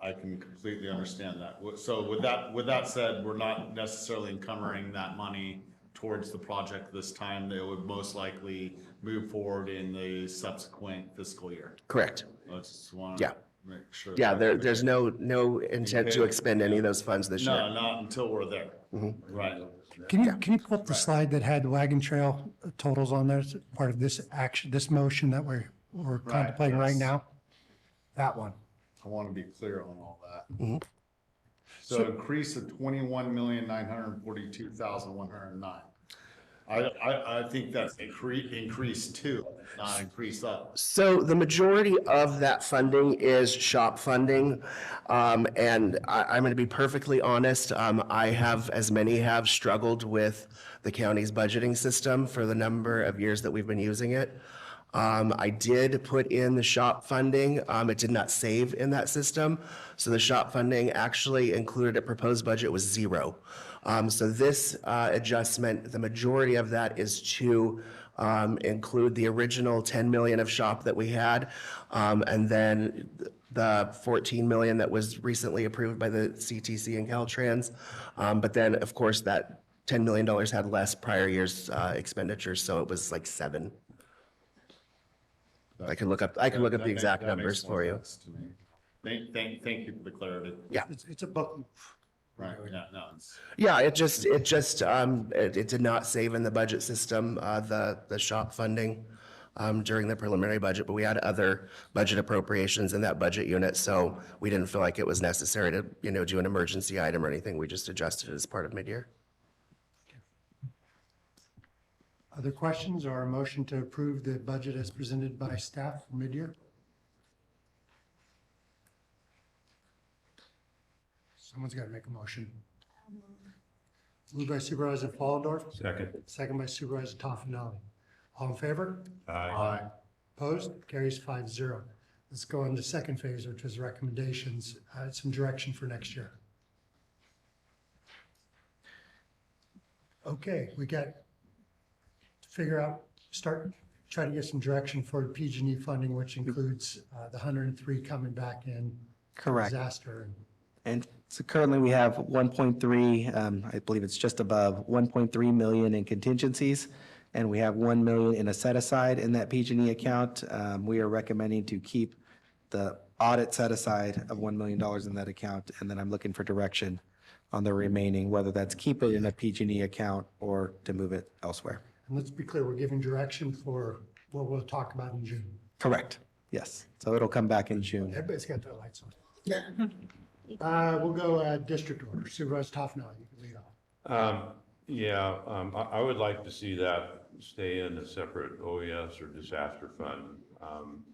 I can completely understand that. So with that said, we're not necessarily encumbering that money towards the project this time. They would most likely move forward in the subsequent fiscal year. Correct. I just want Yeah. to make sure. Yeah, that- there's no intent to expend any of those funds this year. No, not until we're there. Right. Can you pull up the slide that had wagon trail totals on there as part of this action, this motion that we're contemplating right yes. now? That one. I want to be clear on all that. So increase of 21,942,109. I think that's increase two, not increase up. So the majority of that funding is shop funding. And I'm going to be perfectly honest, I have, as many have, struggled with the county's budgeting system for the number of years that we've been using it. I did put in the shop funding. It did not save in that system. So the shop funding actually included a proposed budget was zero. So this adjustment, the majority of that is to include the original 10 million of shop that we had, and then the 14 million that was recently approved by the CTC and Caltrans. But then, of course, that $10 million had less prior year's expenditures, so it was like 7. I can look up the exact numbers for you. Thank you for the clarity. Yeah. It's a book. Right, yeah, no, it's. Yeah, it did not save in the budget system, the shop funding, during the preliminary budget, but we had other budget appropriations in that budget unit, so we didn't feel like it was necessary to, do an emergency item or anything. We just adjusted it as part of mid-year. Other questions or a motion to approve the budget as presented by staff for mid-year? Someone's got to make a motion. Moved by Supervisor Follendorf. Second. Second by Supervisor Toffenali. All in favor? Aye. Opposed? Carries 5-0. Let's go on to second phase, which is recommendations, some direction for next year. Okay, we got to figure out, try to get some direction for PG&E funding, which includes the 103 coming back in. Correct. Disaster. And so currently we have 1.3, I believe it's just above 1.3 million in contingencies, and we have 1 million in a set aside in that PG&E account. We are recommending to keep the audit set aside of $1 million in that account, and then I'm looking for direction on the remaining, whether that's keep it in a PG&E account or to move it elsewhere. And let's be clear, we're giving direction for what we'll talk about in June. Correct. Yes. So it'll come back in June. Everybody's got their lights on. We'll go district order. Supervisor Toffenali, you can lead off. I would like to see that stay in a separate OES or disaster fund,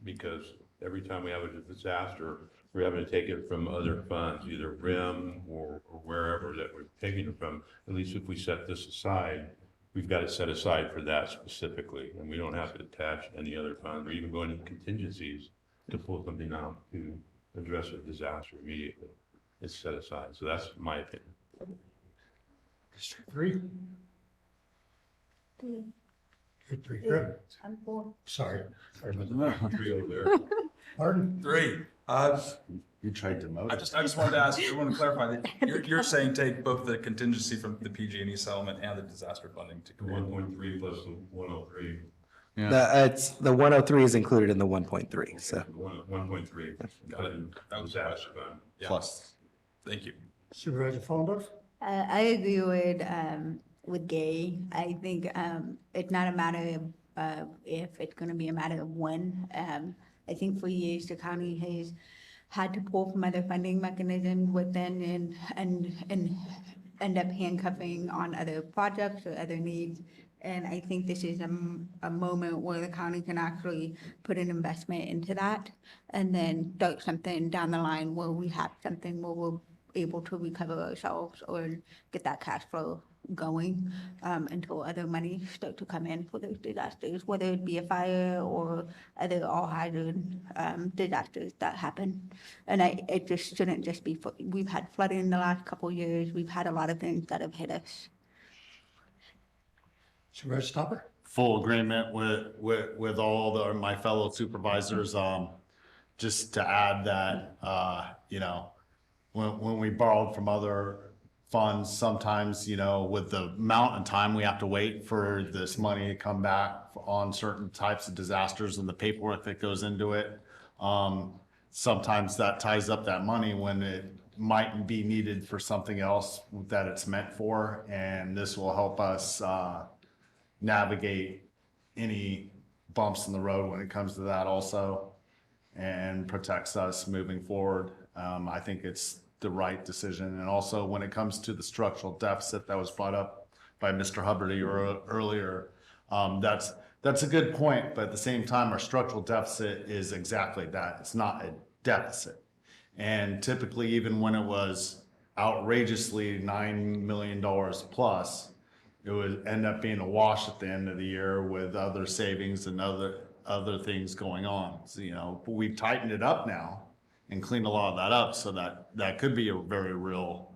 because every time we have a disaster, we're having to take it from other funds, either RIM or wherever that we're taking it from. At least if we set this aside, we've got it set aside for that specifically, and we don't have to attach any other fund or even go into contingencies to pull something out to address a disaster immediately. It's set aside. So that's my opinion. District 3? District 3, good. I'm 4. Sorry. Three over there. Pardon? 3. You tried to mow. I just wanted to ask, I want to clarify that you're saying take both the contingency from the PG&E settlement and the disaster funding to. 1.3 plus the 103. It's the 103 is included in the 1.3. So 1.3. Got it. That was disaster fund. Yeah. Plus. Thank you. Supervisor Follendorf? I agree with Gay. I think it's not a matter of if, it's going to be a matter of when. I think for years the county has had to pull from other funding mechanisms within and end up handcuffing on other projects or other needs. And I think this is a moment where the county can actually put an investment into that and then start something down the line where we have something where we're able to recover ourselves or get that cash flow going until other money start to come in for those disasters, whether it be a fire or other all hazard disasters that happen. And it just shouldn't just be, we've had flooding in the last couple of years. We've had a lot of things that have hit us. Supervisor Stopper? Full agreement with all my fellow supervisors. Just to add that, you know, when we borrowed from other funds, sometimes, you know, with the amount of time we have to wait for this money to come back on certain types of disasters and the paperwork that goes into it, sometimes that ties up that money when it might be needed for something else that it's meant for. And this will help us navigate any bumps in the road when it comes to that also, and protects us moving forward. I think it's the right decision. And also when it comes to the structural deficit that was brought up by Mr. Hubbard earlier, that's a good point, but at the same time, our structural deficit is exactly that. It's not a deficit. And typically, even when it was outrageously $9 million plus, it would end up being a wash at the end of the year with other savings and other things going on. So, you know, but we've tightened it up now and cleaned a lot of that up, so that could be a very real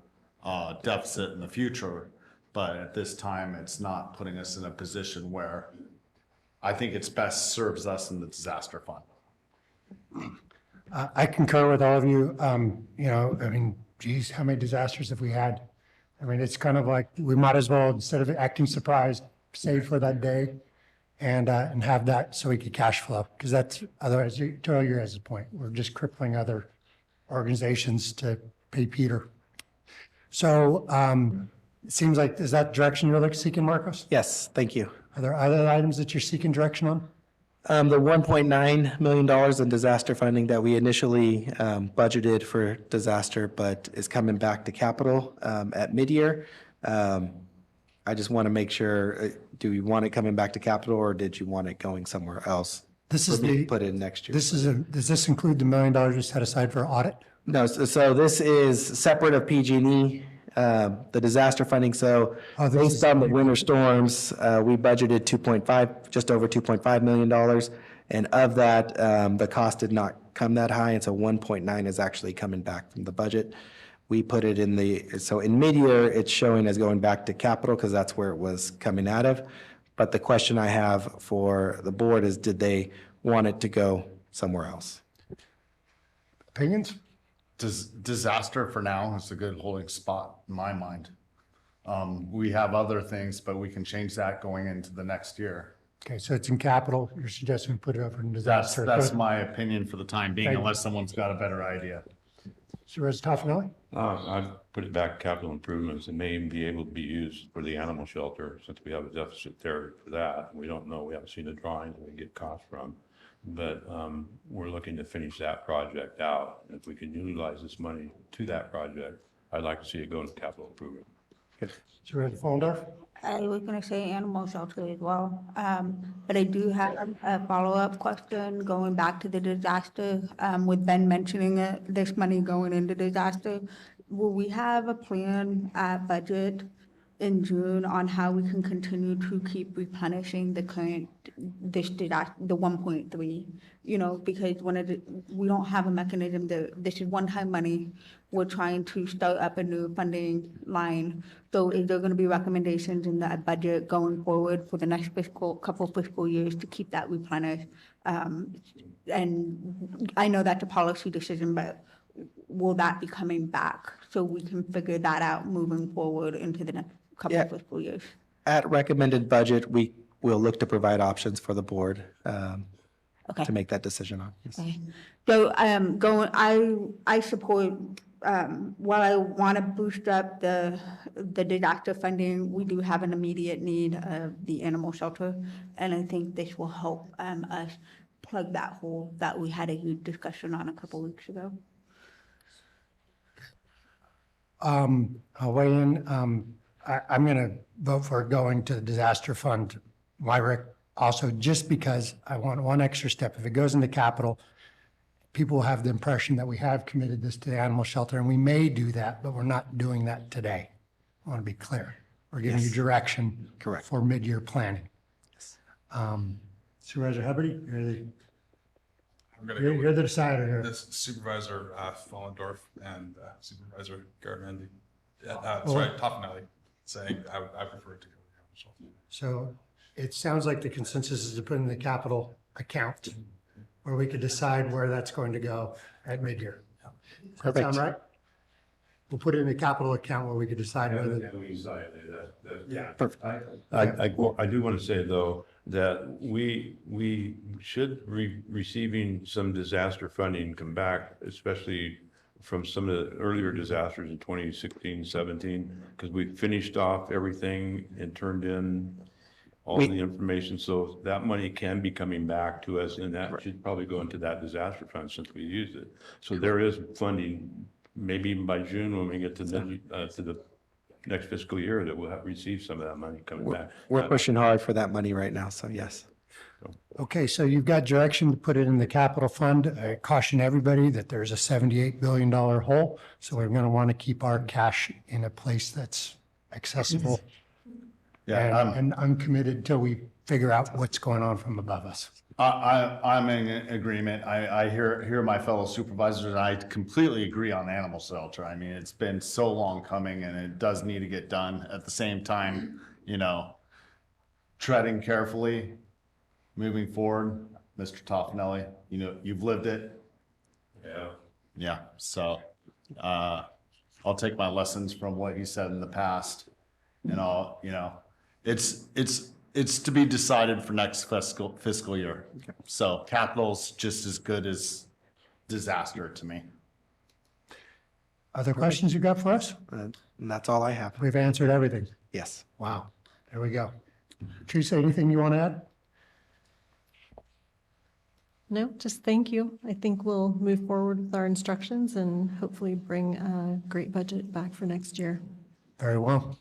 deficit in the future. But at this time, it's not putting us in a position where I think it's best serves us in the disaster fund. I concur with all of you. You know, I mean, geez, how many disasters have we had? I mean, it's kind of like we might as well, instead of acting surprised, save for that day and have that so we could cash flow. Because that's, otherwise, to your guys' point, we're just crippling other organizations to pay Peter. So it seems like, is that direction you're like seeking, Marcos? Yes, thank you. Are there other items that you're seeking direction on? The $1.9 million in disaster funding that we initially budgeted for disaster, but is coming back to capital at mid-year. I just want to make sure, do you want it coming back to capital or did you want it going somewhere else? This is the, put in next year. Does this include the $1 million we set aside for audit? No, so this is separate of PG&E, the disaster funding. So based on the winter storms, we budgeted just over $2.5 million. And of that, the cost did not come that high. And so 1.9 is actually coming back from the budget. We put it in so in mid-year, it's showing as going back to capital because that's where it was coming out of. But the question I have for the board is, did they want it to go somewhere else? Opinions? Disaster for now is a good holding spot in my mind. We have other things, but we can change that going into the next year. Okay, so it's in capital. You're suggesting we put it over in disaster. That's my opinion for the time being, unless someone's got a better idea. Supervisor Toffenelli? I'd put it back capital improvements. It may even be able to be used for the animal shelter since we have a deficit there for that. We don't know. We haven't seen the drawings we get costs from. But we're looking to finish that project out. If we can utilize this money to that project, I'd like to see it go into capital improvement. Supervisor Follendorf? I was going to say animal shelter as well, but I do have a follow-up question going back to the disaster. With Ben mentioning this money going into disaster, will we have a plan budget in June on how we can continue to keep replenishing the current, the 1.3, you know, because we don't have a mechanism this is one-time money. We're trying to start up a new funding line. So is there going to be recommendations in that budget going forward for the next couple fiscal years to keep that replenished? And I know that's a policy decision, but will that be coming back so we can figure that out moving forward into the next couple fiscal years? At recommended budget, we will look to provide options for the board to make that decision on. Yes. Okay. So I support, while I want to boost up the disaster funding, we do have an immediate need of the animal shelter. And I think this will help us plug that hole that we had a huge discussion on a couple weeks ago. I'll weigh in. I'm going to vote for going to the disaster fund. Why, Rick? Also, just because I want one extra step. If it goes into capital, people will have the impression that we have committed this to the animal shelter, and we may do that, but we're not doing that today. I want to be clear. We're giving you direction for mid-year planning. Supervisor Hubbard, you're the decider here. This Supervisor Follendorf and Supervisor Garamendi, Toffanelli, saying I prefer to go. So it sounds like the consensus is to put in the capital account where we could decide where that's going to go at mid-year. Does that sound right? We'll put it in the capital account where we could decide whether. Yeah. Perfect. I do want to say, though, that we should receiving some disaster funding come back, especially from some of the earlier disasters in 2016, 17, because we finished off everything and turned in all the information. So that money can be coming back to us, and that should probably go into that disaster fund since we used it. So there is funding, maybe even by June when we get to the next fiscal year, that we'll have received some of that money coming back. We're pushing hard for that money right now, so yes. Okay, so you've got direction to put it in the capital fund. I caution everybody that there's a $78 billion hole. So we're going to want to keep our cash in a place that's accessible and uncommitted until we figure out what's going on from above us. I'm in agreement. I hear my fellow supervisors, and I completely agree on animal shelter. I mean, it's been so long coming, and it does need to get done. At the same time, treading carefully, moving forward. Mr. Toffanelli, you've lived it. Yeah. Yeah. So I'll take my lessons from what he said in the past, and it's to be decided for next fiscal year. Okay. So capital's just as good as disaster to me. Other questions you got for us? And that's all I have. We've answered everything. Yes. Wow. There we go. Teresa, anything you want to add? No, just thank you. I think we'll move forward with our instructions and hopefully bring a great budget back for next year. Very well.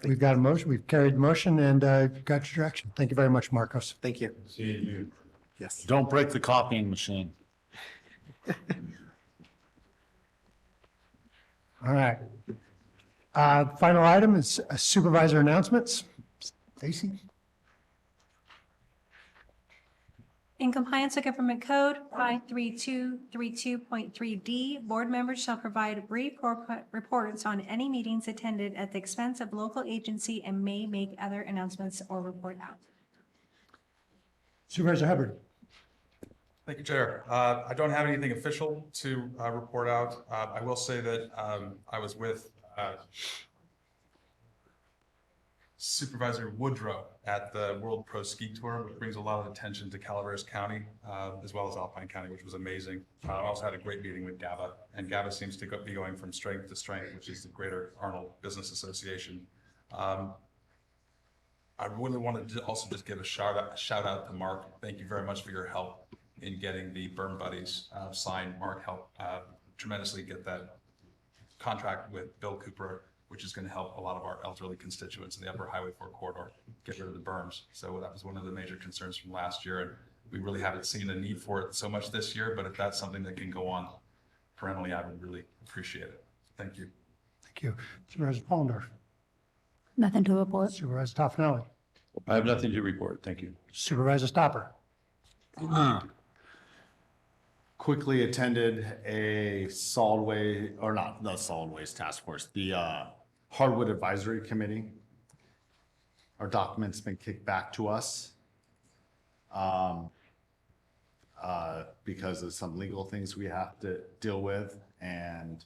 We've got a motion, we've carried the motion and got your direction. Thank you very much, Marcos. Thank you. See you. Yes. Don't break the copying machine. All right. Final item is supervisor announcements. Stacy? In compliance with Government Code 53232.3D, board members shall provide brief reports on any meetings attended at the expense of local agency and may make other announcements or report out. Supervisor Hubbard. Thank you, Chair. I don't have anything official to report out. I will say that I was with Supervisor Woodrow at the World Pro Ski Tour, which brings a lot of attention to Calaveras County, as well as Alpine County, which was amazing. I also had a great meeting with GABA, and GABA seems to be going from strength to strength, which is the Greater Arnold Business Association. I really wanted to also just give a shout out to Mark. Thank you very much for your help in getting the Burn Buddies signed. Mark helped tremendously get that contract with Bill Cooper, which is going to help a lot of our elderly constituents in the Upper Highway 4 corridor get rid of the berms. So that was one of the major concerns from last year, and we really haven't seen a need for it so much this year, but if that's something that can go on perennially, I would really appreciate it. Thank you. Thank you. Supervisor Pollendorf. Nothing to report. Supervisor Toffanelli. I have nothing to report. Thank you. Supervisor Stopper. Quickly attended a solid waste, or not the solid waste task force, the hardwood advisory committee. Our document's been kicked back to us because of some legal things we have to deal with, and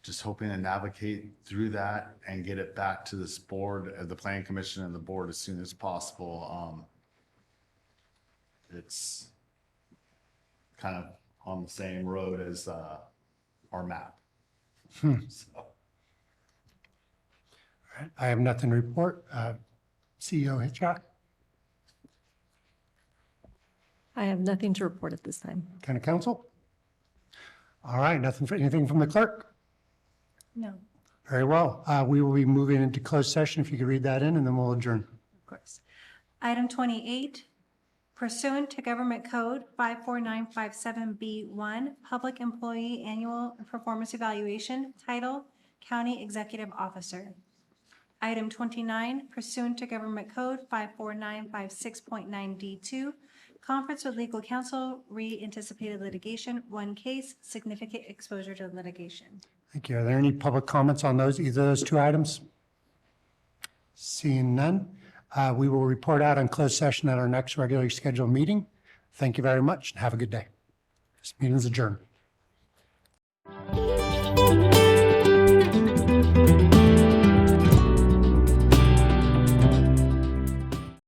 just hoping to navigate through that and get it back to this board, the planning commission and the board as soon as possible. It's kind of on the same road as our map. So. I have nothing to report. CEO Hitchcock. I have nothing to report at this time. County Council. All right, anything from the clerk? No, Very well. We will be moving into closed session. If you could read that in, and then we'll adjourn. of course. Item 28, pursuant to Government Code 54957B1, Public Employee Annual Performance Evaluation, Title, County Executive Officer. Item 29, pursuant to Government Code 54956.9D2, Conference with Legal Counsel, re-anticipated litigation, one case, significant exposure to litigation. Thank you. Are there any public comments on those, either of those two items? Seeing none, we will report out on closed session at our next regularly scheduled meeting. Thank you very much and have a good day. This meeting is adjourned.